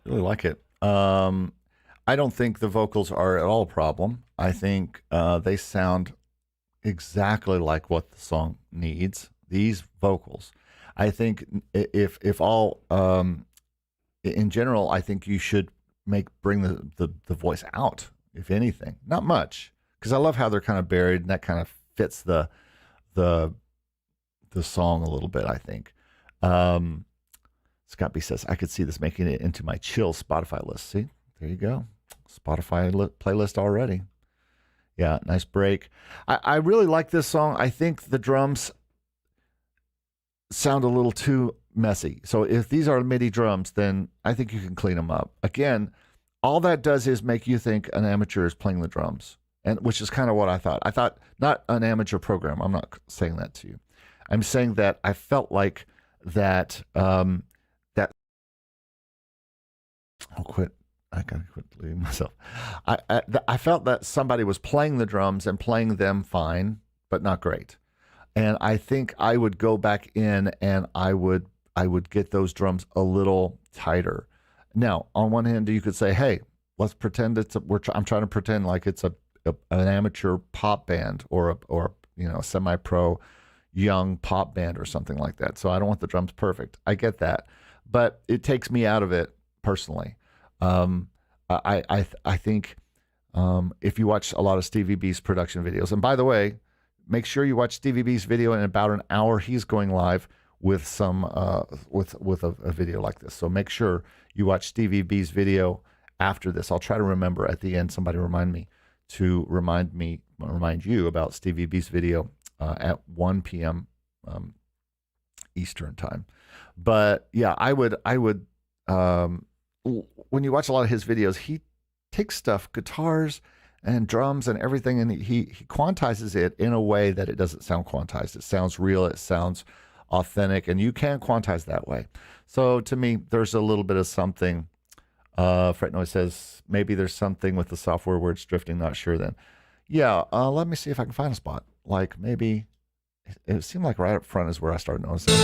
Really like it. I don't think the vocals are at all a problem. I think they sound exactly like what the song needs. These vocals. I think if all in general, I think you should bring the voice out, if anything. Not much, because I love how they're kind of buried, and that kind of fits the song a little bit, I think. Scott B says, I could see this making it into my chill Spotify list. See, there you go. Spotify playlist already. Yeah, nice break. I really like this song. I think the drums sound a little too messy. So if these are MIDI drums, then I think you can clean them up. Again, all that does is make you think an amateur is playing the drums, and which is kind of what I thought. I thought not an amateur program. I'm not saying that to you. I'm saying that I felt like that I'll quit. I gotta quit leaving myself. I felt that somebody was playing the drums and playing them fine, but not great. And I think I would go back in and I would get those drums a little tighter. Now, on one hand, you could say, "Hey, let's pretend I'm trying to pretend like it's an amateur pop band or a semi-pro young pop band or something like that." So I don't want the drums perfect. I get that, but it takes me out of it personally. I think if you watch a lot of Stevie B's production videos, and by the way, make sure you watch Stevie B's video in about an hour. He's going live with some with a video like this. So make sure you watch Stevie B's video after this. I'll try to remember at the end. Somebody remind you about Stevie B's video at 1 p.m. Eastern time. But yeah, I would when you watch a lot of his videos, he takes stuff, guitars and drums and everything, and he quantizes it in a way that it doesn't sound quantized. It sounds real. It sounds authentic, and you can quantize that way. So to me, there's a little bit of something. Fretnoize says, maybe there's something with the software where it's drifting. Not sure then. Yeah, let me see if I can find a spot. Like maybe, it seemed like right up front is where I started noticing.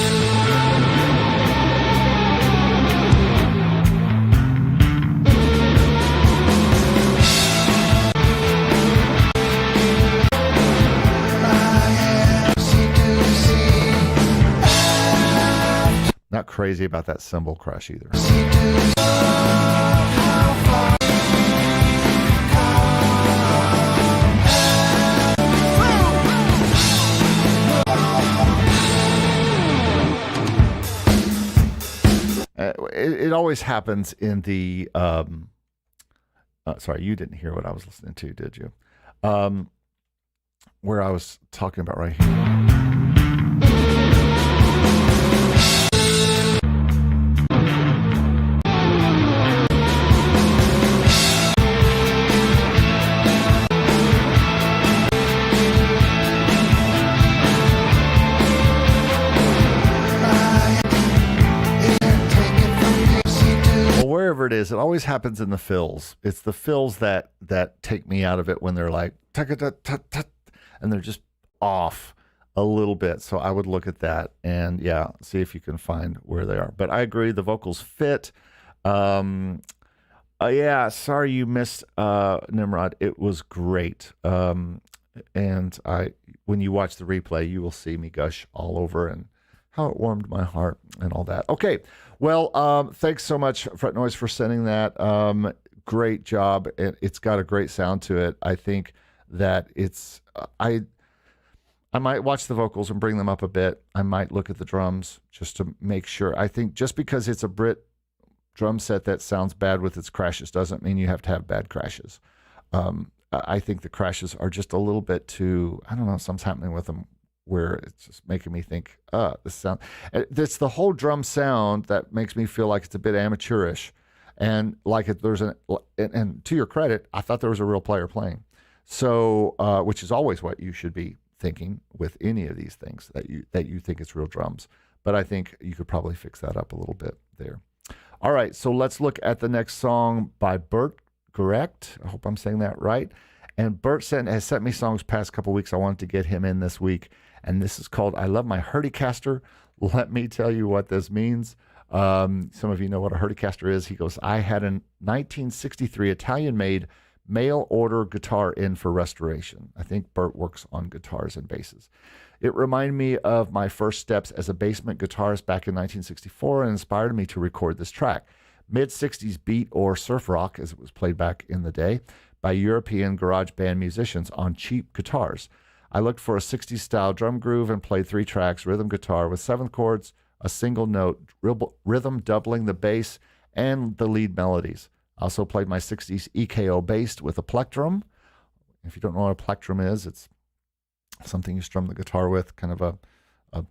Not crazy about that cymbal crash either. It always happens in the sorry, you didn't hear what I was listening to, did you? Where I was talking about right here. It is. It always happens in the fills. It's the fills that take me out of it when they're like and they're just off a little bit. So I would look at that and yeah, see if you can find where they are. But I agree, the vocals fit. Yeah, sorry you missed Nimrod. It was great. And when you watch the replay, you will see me gush all over and how it warmed my heart and all that. Okay. Well, thanks so much, Fretnoize, for sending that. Great job. It's got a great sound to it. I think that it's, I might watch the vocals and bring them up a bit. I might look at the drums just to make sure. I think just because it's a Brit drum set that sounds bad with its crashes doesn't mean you have to have bad crashes. I think the crashes are just a little bit too, I don't know, something's happening with them where it's just making me think, this sound. It's the whole drum sound that makes me feel like it's a bit amateurish. And like there's and to your credit, I thought there was a real player playing. So, which is always what you should be thinking with any of these things, that you think it's real drums. But I think you could probably fix that up a little bit there. All right, so let's look at the next song by Bert, Gerecht. I hope I'm saying that right. And Bert has sent me songs past couple weeks. I wanted to get him in this week. And this is called I Love My Hertiecaster. Let me tell you what this means. Some of you know what a Hertiecaster is. He goes, I had a 1963 Italian-made mail order guitar in for restoration. I think Bert works on guitars and basses. It reminded me of my first steps as a basement guitarist back in 1964 and inspired me to record this track. Mid-60s beat or surf rock, as it was played back in the day, by European garage band musicians on cheap guitars. I looked for a 60s style drum groove and played 3 tracks, rhythm guitar with 7 chords, a single note, rhythm doubling the bass and the lead melodies. I also played my 60s EKO bass with a plectrum. If you don't know what a plectrum is, it's something you strum the guitar with, kind of a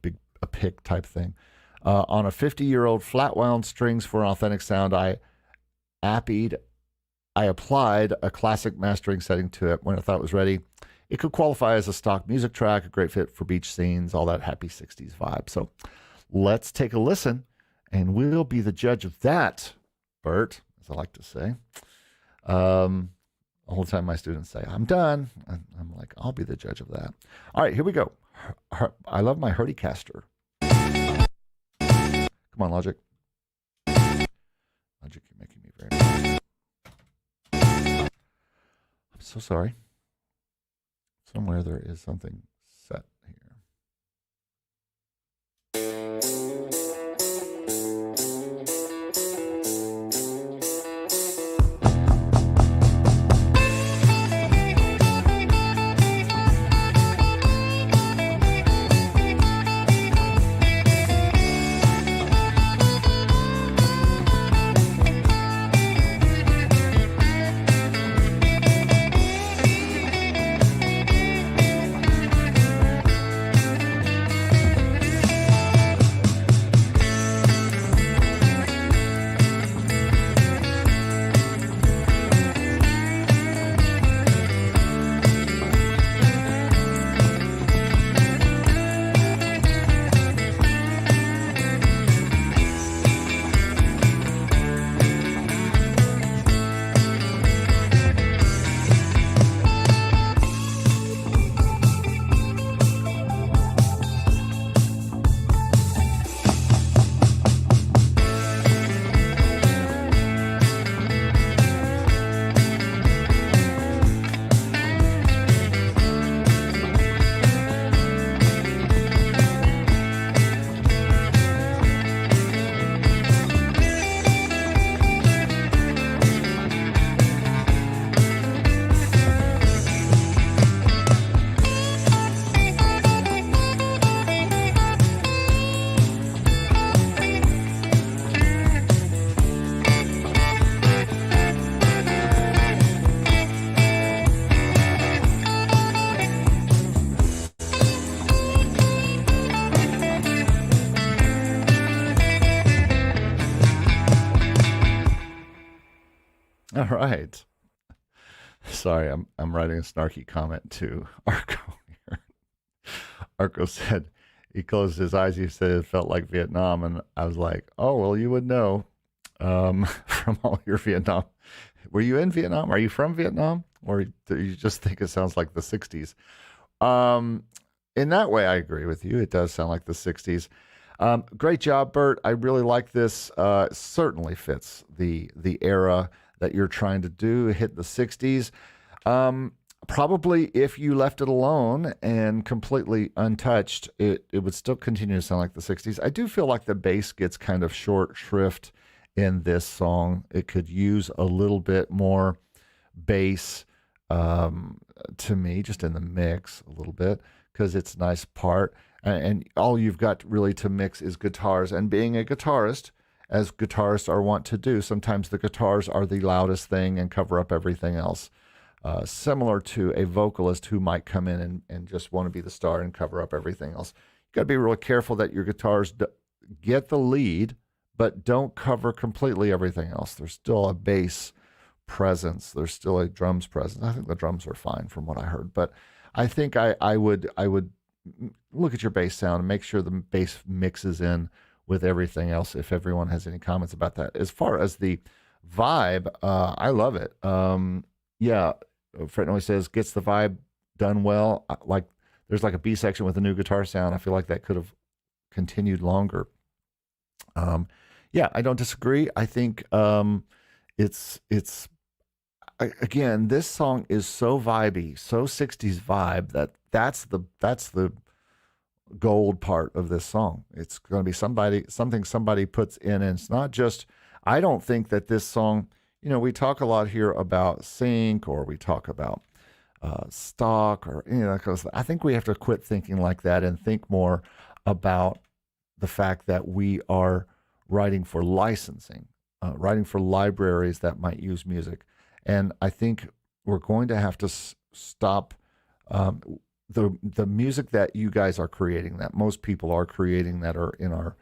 pick type thing. On a 50-year-old flat wound strings for an authentic sound, I applied a classic mastering setting to it when I thought it was ready. It could qualify as a stock music track, a great fit for beach scenes, all that happy 60s vibe. So let's take a listen, and we'll be the judge of that, Bert, as I like to say. The whole time my students say, I'm done. I'm like, I'll be the judge of that. All right, here we go. I love my Hertiecaster. Come on, Logic. Logic, you're making me very mad. I'm so sorry. Somewhere there is something set here. All right. Sorry, I'm writing a snarky comment to Arco here. Arco said he closed his eyes. He said it felt like Vietnam, and I was like, "Oh well, you would know from all your Vietnam. Were you in Vietnam? Are you from Vietnam, or do you just think it sounds like the '60s?" In that way, I agree with you. It does sound like the '60s. Great job, Bert. I really like this. Certainly fits the era that you're trying to do, hit the 60s. Probably if you left it alone and completely untouched, it would still continue to sound like the 60s. I do feel like the bass gets kind of short shrift in this song. It could use a little bit more bass to me, just in the mix a little bit, because it's a nice part. And all you've got really to mix is guitars. And being a guitarist, as guitarists are wont to do, sometimes the guitars are the loudest thing and cover up everything else. Similar to a vocalist who might come in and just want to be the star and cover up everything else. You got to be really careful that your guitars get the lead, but don't cover completely everything else. There's still a bass presence. There's still a drums presence. I think the drums are fine from what I heard, but I think I would look at your bass sound and make sure the bass mixes in with everything else, if everyone has any comments about that. As far as the vibe, I love it. Yeah, Fretnoize says, gets the vibe done well. Like, there's like a B section with a new guitar sound. I feel like that could have continued longer. Yeah, I don't disagree. I think it's again, this song is so vibey, so 60s vibe that's the gold part of this song. It's going to be something somebody puts in, and it's not just. I don't think that this song. We talk a lot here about sync, or we talk about stock, or because I think we have to quit thinking like that and think more about the fact that we are writing for licensing, writing for libraries that might use music. And I think we're going to have to stop the music that you guys are creating, that most people are creating, that are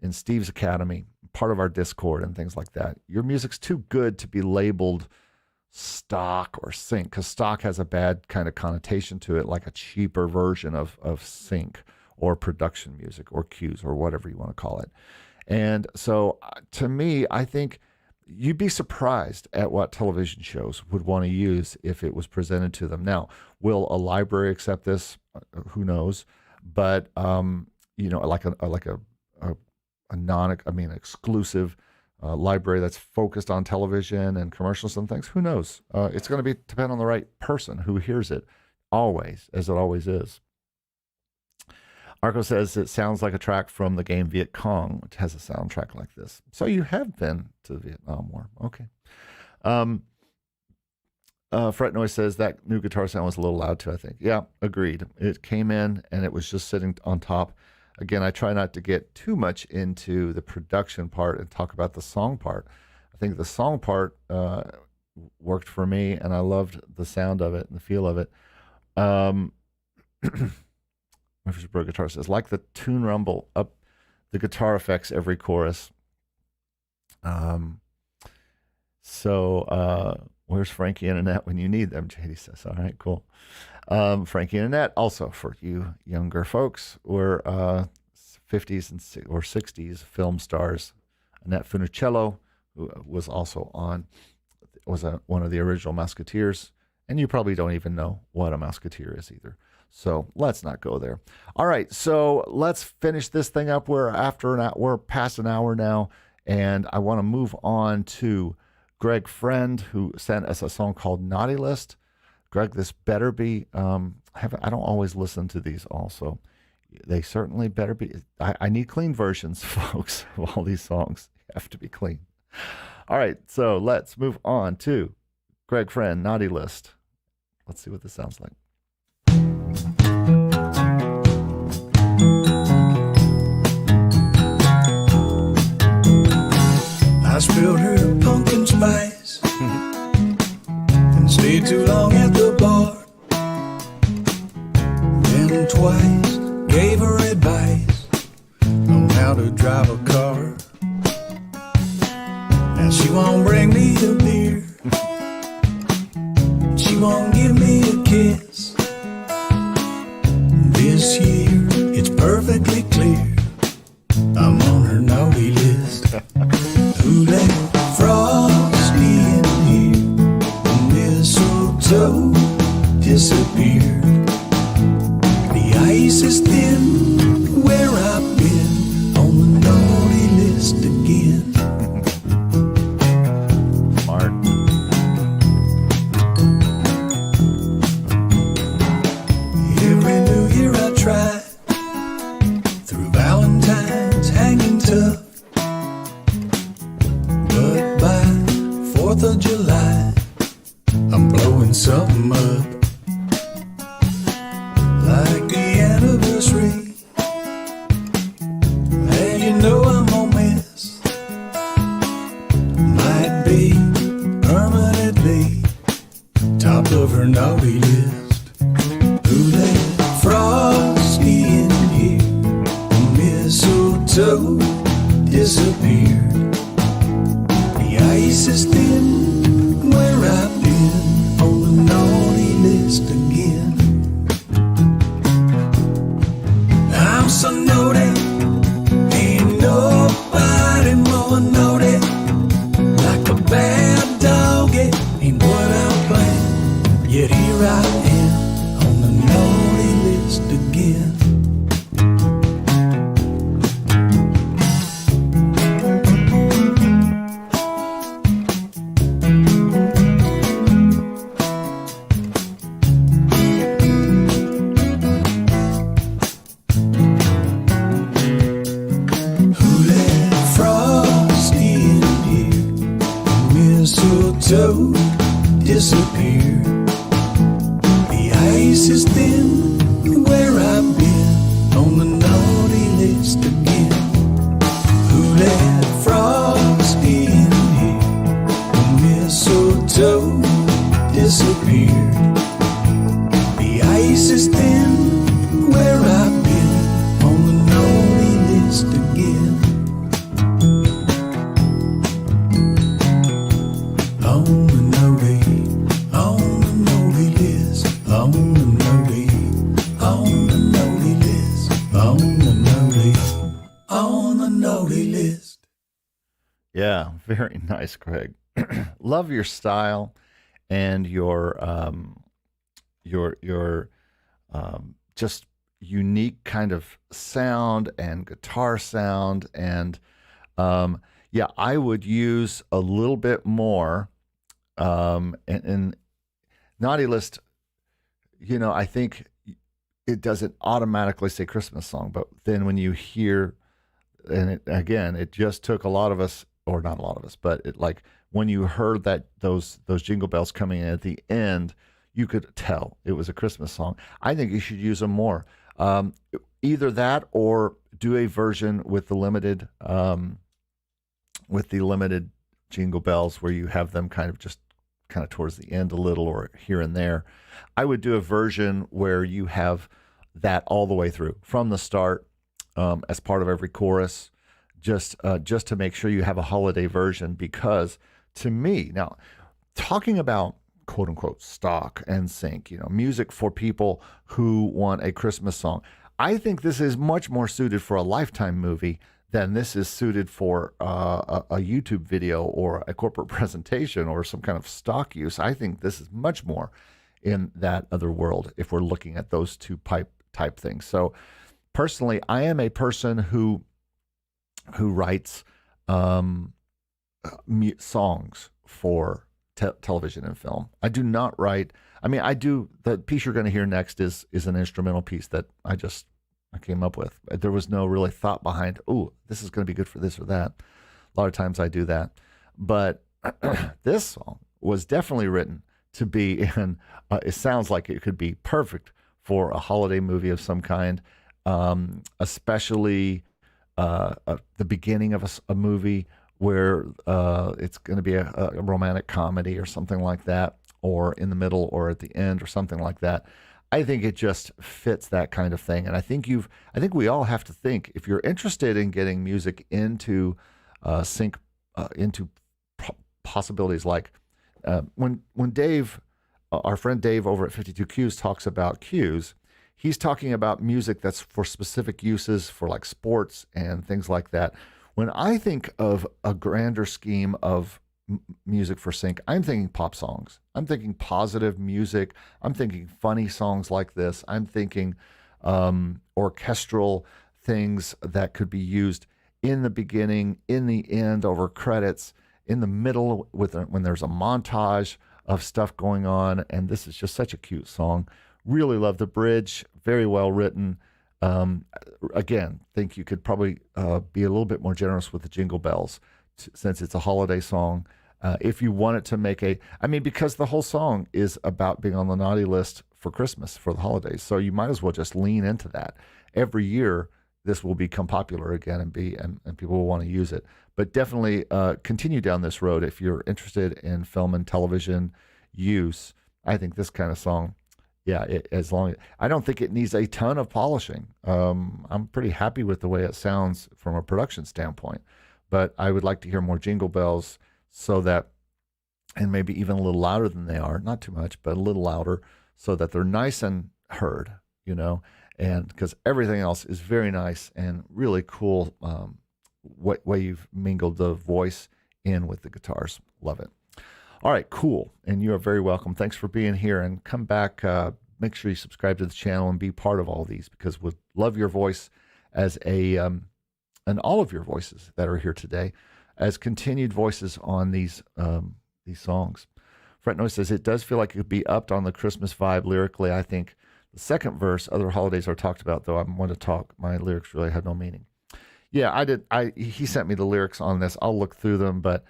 in Steve's Academy, part of our Discord and things like that. Your music's too good to be labeled stock or sync, because stock has a bad kind of connotation to it, like a cheaper version of sync or production music or cues or whatever you want to call it. And so to me, I think you'd be surprised at what television shows would want to use if it was presented to them. Now, will a library accept this? Who knows? But like a exclusive library that's focused on television and commercials and things. Who knows? It's going to depend on the right person who hears it, always, as it always is. Arco says it sounds like a track from the game Viet Cong, which has a soundtrack like this. So you have been to the Vietnam War. Okay. Fretnoize says that new guitar sound was a little loud too, I think. Yeah, agreed. It came in and it was just sitting on top. Again, I try not to get too much into the production part and talk about the song part. I think the song part worked for me, and I loved the sound of it and the feel of it. Memphis Bro Guitar says, like the tune rumble up the guitar effects every chorus. Where's Frankie and Annette when you need them? JD says, all right, cool. Frankie and Annette, also for you younger folks, were 50s or 60s film stars. Annette Funicello, who was also one of the original Musketeers, and you probably don't even know what a Musketeer is either. So let's not go there. All right, so let's finish this thing up. We're past an hour now, and I want to move on to Greg Friend, who sent us a song called Naughty List. Greg, this better be, I don't always listen to these also. They certainly better be. I need clean versions, folks, of all these songs. They have to be clean. All right, so let's move on to Greg Friend, Naughty List. Let's see what this sounds like. I spilled her pumpkin spice and stayed too long at the bar. Then twice gave her advice on how to drive a car. Now she won't bring me a beer, she won't give me a kiss. This year it's perfectly clear I'm on her naughty list. Who let Frosty in here? Mistletoe disappeared. The ice is thin where I've been, on the naughty list again. Smart. Every new year I try, through Valentine's hanging tough. But by 4th of July, I'm blowing something up. Like the anniversary, and you know I'm gonna miss. Might be permanently top of her naughty list. Who let Frosty in here? Mistletoe disappeared. The ice is thin where I've been, on the naughty list again. I'm so naughty, ain't nobody more naughty. Like a bad dog, it ain't what I'm playing. Yet here I disappeared. The ice is thin where I've been, on the naughty list again. Who let frogs in here? The mistletoe disappeared. The ice is thin where I've been, on the naughty list again. On the naughty list, on the naughty list, on the naughty list. Yeah, very nice, Craig. Love your style and your just unique kind of sound and guitar sound. And yeah, I would use a little bit more. And Naughty List, you know, I think it doesn't automatically say Christmas song, but then when you hear, and it just took a lot of us, or not a lot of us, but it, like when you heard that those jingle bells coming in at the end, you could tell it was a Christmas song. I think you should use them more. Either that or do a version with the limited jingle bells where you have them kind of towards the end a little or here and there. I would do a version where you have that all the way through from the start as part of every chorus, just to make sure you have a holiday version. Because to me, now talking about quote unquote stock and sync, you know, music for people who want a Christmas song, I think this is much more suited for a Lifetime movie than this is suited for a YouTube video or a corporate presentation or some kind of stock use. I think this is much more in that other world if we're looking at those two type things. So personally, I am a person who writes songs for television and film. I do not write. I mean, I do. The piece you're going to hear next is an instrumental piece that I came up with. There was no really thought behind, oh, this is going to be good for this or that. A lot of times I do that. But this song was definitely written to be in, it sounds like it could be perfect for a holiday movie of some kind, especially the beginning of a movie where it's going to be a romantic comedy or something like that, or in the middle or at the end or something like that. I think it just fits that kind of thing. And I think we all have to think, if you're interested in getting music into sync, into possibilities like when Dave, our friend Dave over at 52 Cues talks about cues, he's talking about music that's for specific uses for like sports and things like that. When I think of a grander scheme of music for sync, I'm thinking pop songs. I'm thinking positive music. I'm thinking funny songs like this. I'm thinking orchestral things that could be used in the beginning, in the end, over credits, in the middle when there's a montage of stuff going on. And this is just such a cute song. Really love the bridge. Very well written. Again, think you could probably be a little bit more generous with the jingle bells since it's a holiday song. If you wanted to make because the whole song is about being on the naughty list for Christmas, for the holidays. So you might as well just lean into that. Every year, this will become popular again and people will want to use it. But definitely continue down this road if you're interested in film and television use. I think this kind of song, yeah, I don't think it needs a ton of polishing. I'm pretty happy with the way it sounds from a production standpoint, but I would like to hear more jingle bells so that, and maybe even a little louder than they are, not too much, but a little louder so that they're nice and heard, you know, and because everything else is very nice and really cool way you've mingled the voice in with the guitars. Love it. All right, cool. And you are very welcome. Thanks for being here, and come back. Make sure you subscribe to the channel and be part of all these, because we'd love your voice as and all of your voices that are here today as continued voices on these songs. Fretnoize says, it does feel like it could be upped on the Christmas vibe lyrically. I think the second verse, other holidays are talked about, though I want to talk. My lyrics really had no meaning. Yeah, I did. He sent me the lyrics on this. I'll look through them, but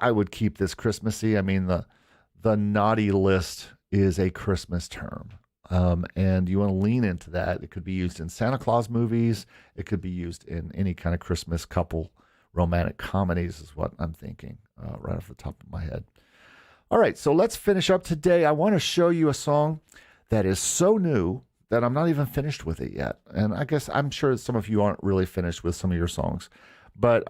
I would keep this Christmassy. I mean, the naughty list is a Christmas term. And you want to lean into that. It could be used in Santa Claus movies. It could be used in any kind of Christmas couple romantic comedies is what I'm thinking right off the top of my head. All right, so let's finish up today. I want to show you a song that is so new that I'm not even finished with it yet. And I guess I'm sure some of you aren't really finished with some of your songs. But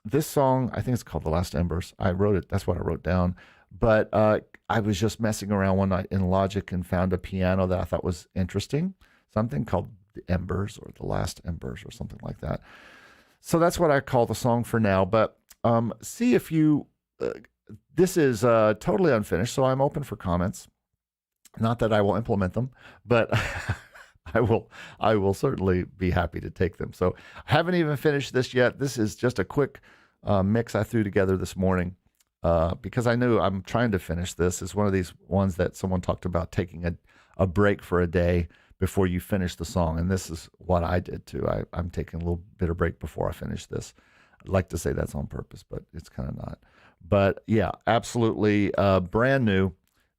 this song, I think it's called The Last Embers. I wrote it. That's what I wrote down. But I was just messing around one night in Logic and found a piano that I thought was interesting. Something called The Embers or The Last Embers or something like that. So that's what I call the song for now. But see if you... this is totally unfinished, so I'm open for comments. Not that I will implement them, but I will certainly be happy to take them. So I haven't even finished this yet. This is just a quick mix I threw together this morning because I knew I'm trying to finish this. It's one of these ones that someone talked about taking a break for a day before you finish the song, and this is what I did too. I'm taking a little bit of break before I finish this. I'd like to say that's on purpose, but it's kind of not. But yeah, absolutely brand new.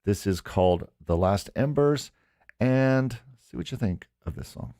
This is called The Last Embers, and see what you think of this song.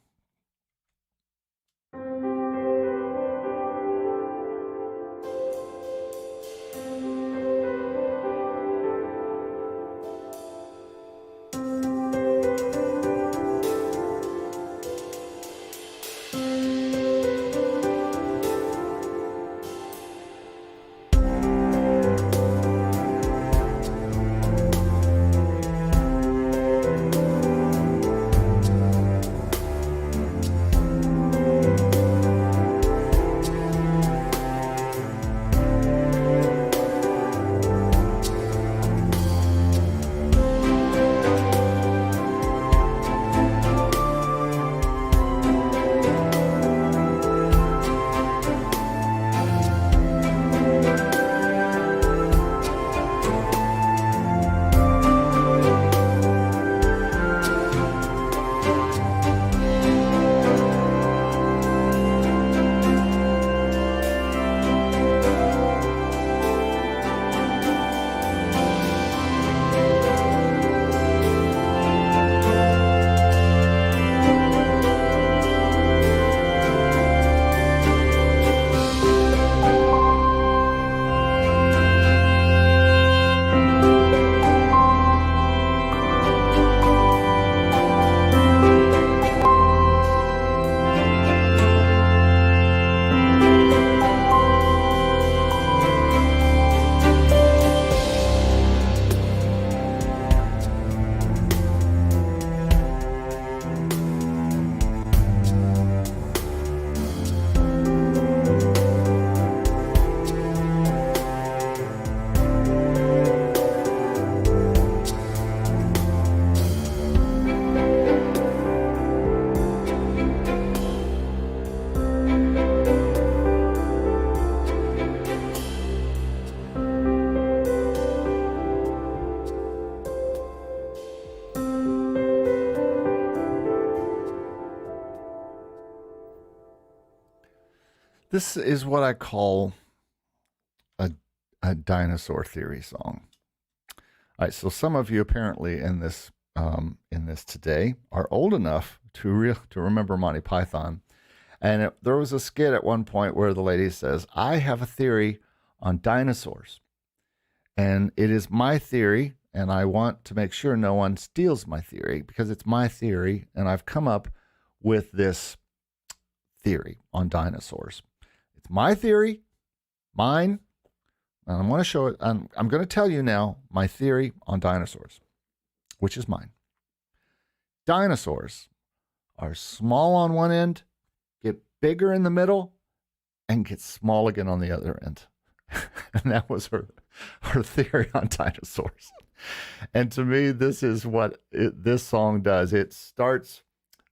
This is what I call a dinosaur theory song. All right, so some of you apparently in this today are old enough to remember Monty Python, and there was a skit at one point where the lady says, "I have a theory on dinosaurs, and it is my theory, and I want to make sure no one steals my theory because it's my theory, and I've come up with this theory on dinosaurs. It's my theory, mine, and I'm going to show it. I'm going to tell you now my theory on dinosaurs, which is mine. Dinosaurs are small on one end, get bigger in the middle, and get small again on the other end." And that was her theory on dinosaurs. And to me, this is what this song does. It starts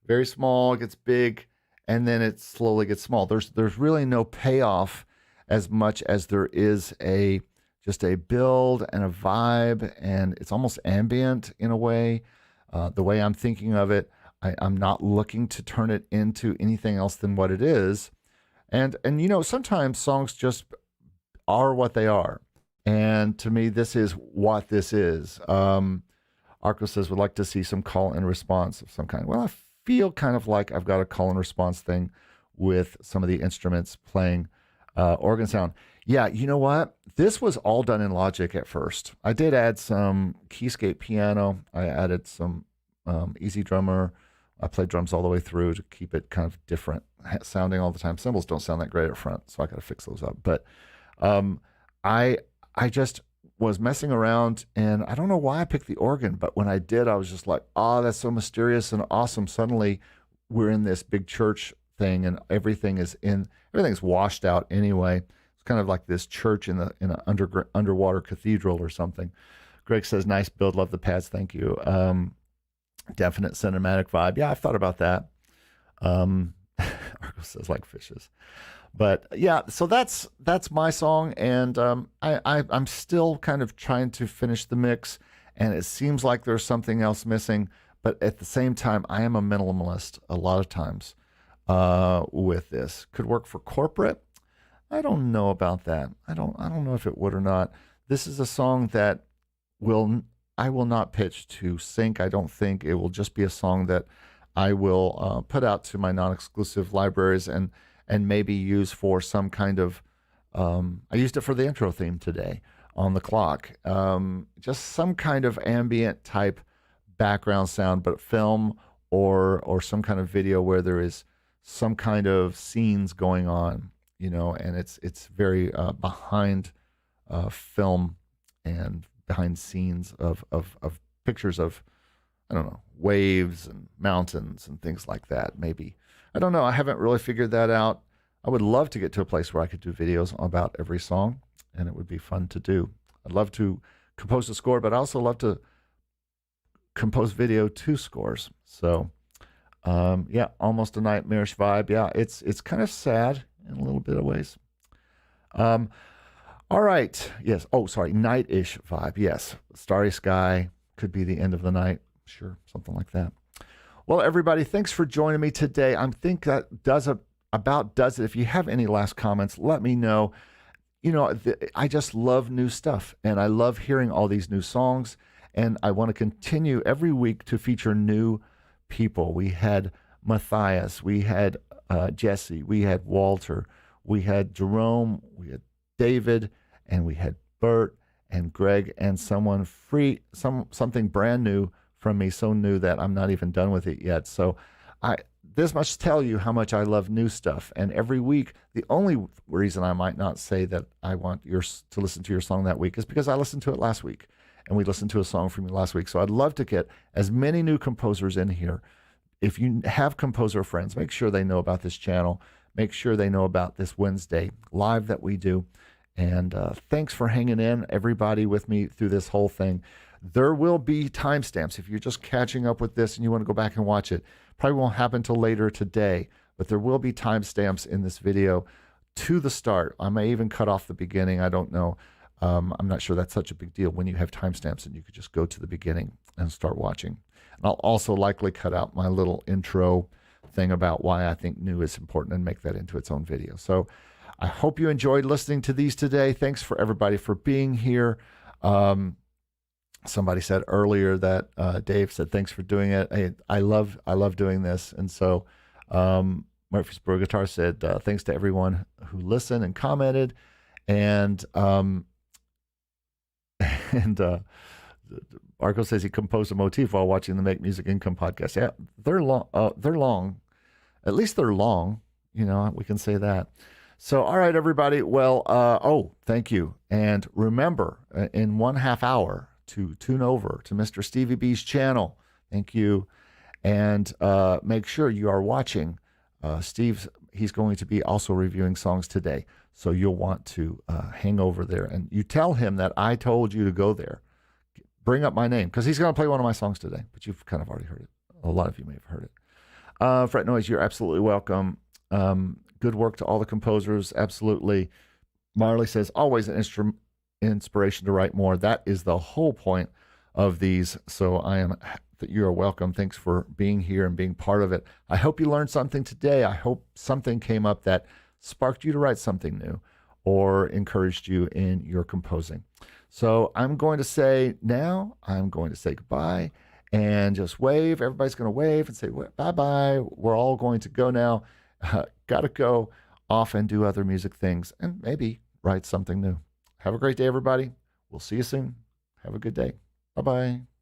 very small, gets big, and then it slowly gets small. There's really no payoff as much as there is just a build and a vibe, and it's almost ambient in a way. The way I'm thinking of it, I'm not looking to turn it into anything else than what it is. And you know, sometimes songs just are what they are. And to me, this is what this is. Arco says, would like to see some call and response of some kind. Well, I feel kind of like I've got a call and response thing with some of the instruments playing organ sound. Yeah, you know what? This was all done in Logic at first. I did add some Keyscape piano. I added some Easy Drummer. I played drums all the way through to keep it kind of different sounding all the time. Cymbals don't sound that great up front, so I got to fix those up. But I just was messing around, and I don't know why I picked the organ, but when I did, I was just like, oh, that's so mysterious and awesome. Suddenly, we're in this big church thing, and everything's washed out anyway. It's kind of like this church in an underwater cathedral or something. Greg says, nice build, love the pads, thank you. Definite cinematic vibe. Yeah, I've thought about that. Argo says like fishes. But yeah, so that's my song, and I'm still kind of trying to finish the mix, and it seems like there's something else missing. But at the same time, I am a minimalist a lot of times with this. Could work for corporate. I don't know about that. I don't know if it would or not. This is a song that I will not pitch to sync. I don't think it will just be a song that I will put out to my non-exclusive libraries and maybe use for some kind of, I used it for the intro theme today on the clock. Just some kind of ambient type background sound, but film or some kind of video where there is some kind of scenes going on, and it's very behind film and behind scenes of pictures of, I don't know, waves and mountains and things like that, maybe. I don't know. I haven't really figured that out. I would love to get to a place where I could do videos about every song, and it would be fun to do. I'd love to compose a score, but I also love to compose video to scores. So, yeah, almost a nightmarish vibe. Yeah, it's kind of sad in a little bit of ways. All right. Yes. Oh, sorry. Night-ish vibe. Yes. Starry sky. Could be the end of the night. Sure. Something like that. Well, everybody, thanks for joining me today. I think that does it. If you have any last comments, let me know. I just love new stuff, and I love hearing all these new songs, and I want to continue every week to feature new people. We had Matthias, we had Jessie, we had Walter, we had Jerome, we had David, and we had Bert and Greg, and something brand new from me, so new that I'm not even done with it yet. So this much tell you how much I love new stuff. And every week, the only reason I might not say that I want to listen to your song that week is because I listened to it last week, and we listened to a song from you last week. So I'd love to get as many new composers in here. If you have composer friends, make sure they know about this channel. Make sure they know about this Wednesday live that we do. And thanks for hanging in, everybody, with me through this whole thing. There will be timestamps. If you're just catching up with this and you want to go back and watch it, probably won't happen till later today, but there will be timestamps in this video to the start. I may even cut off the beginning. I don't know. I'm not sure that's such a big deal when you have timestamps and you could just go to the beginning and start watching. And I'll also likely cut out my little intro thing about why I think new is important and make that into its own video. So I hope you enjoyed listening to these today. Thanks for everybody for being here. Somebody said earlier that Dave said, thanks for doing it. I love doing this. And so Murphy's Brew Guitar said, thanks to everyone who listened and commented. And Arco says he composed a motif while watching the Make Music Income podcast. Yeah, they're long. At least they're long. We can say that. So, all right, everybody. Well, thank you. And remember, in 1/2 hour, to tune over to Mr. Stevie B's channel. Thank you. And make sure you are watching he's going to be also reviewing songs today. So you'll want to hang over there. And you tell him that I told you to go there. Bring up my name, because he's going to play one of my songs today. But you've kind of already heard it. A lot of you may have heard it. Fretnoize, you're absolutely welcome. Good work to all the composers. Absolutely. Marley says, always an inspiration to write more. That is the whole point of these. So you are welcome. Thanks for being here and being part of it. I hope you learned something today. I hope something came up that sparked you to write something new, or encouraged you in your composing. So I'm going to say goodbye and just wave. Everybody's going to wave and say bye-bye. We're all going to go now. Got to go off and do other music things and maybe write something new. Have a great day, everybody. We'll see you soon. Have a good day. Bye-bye.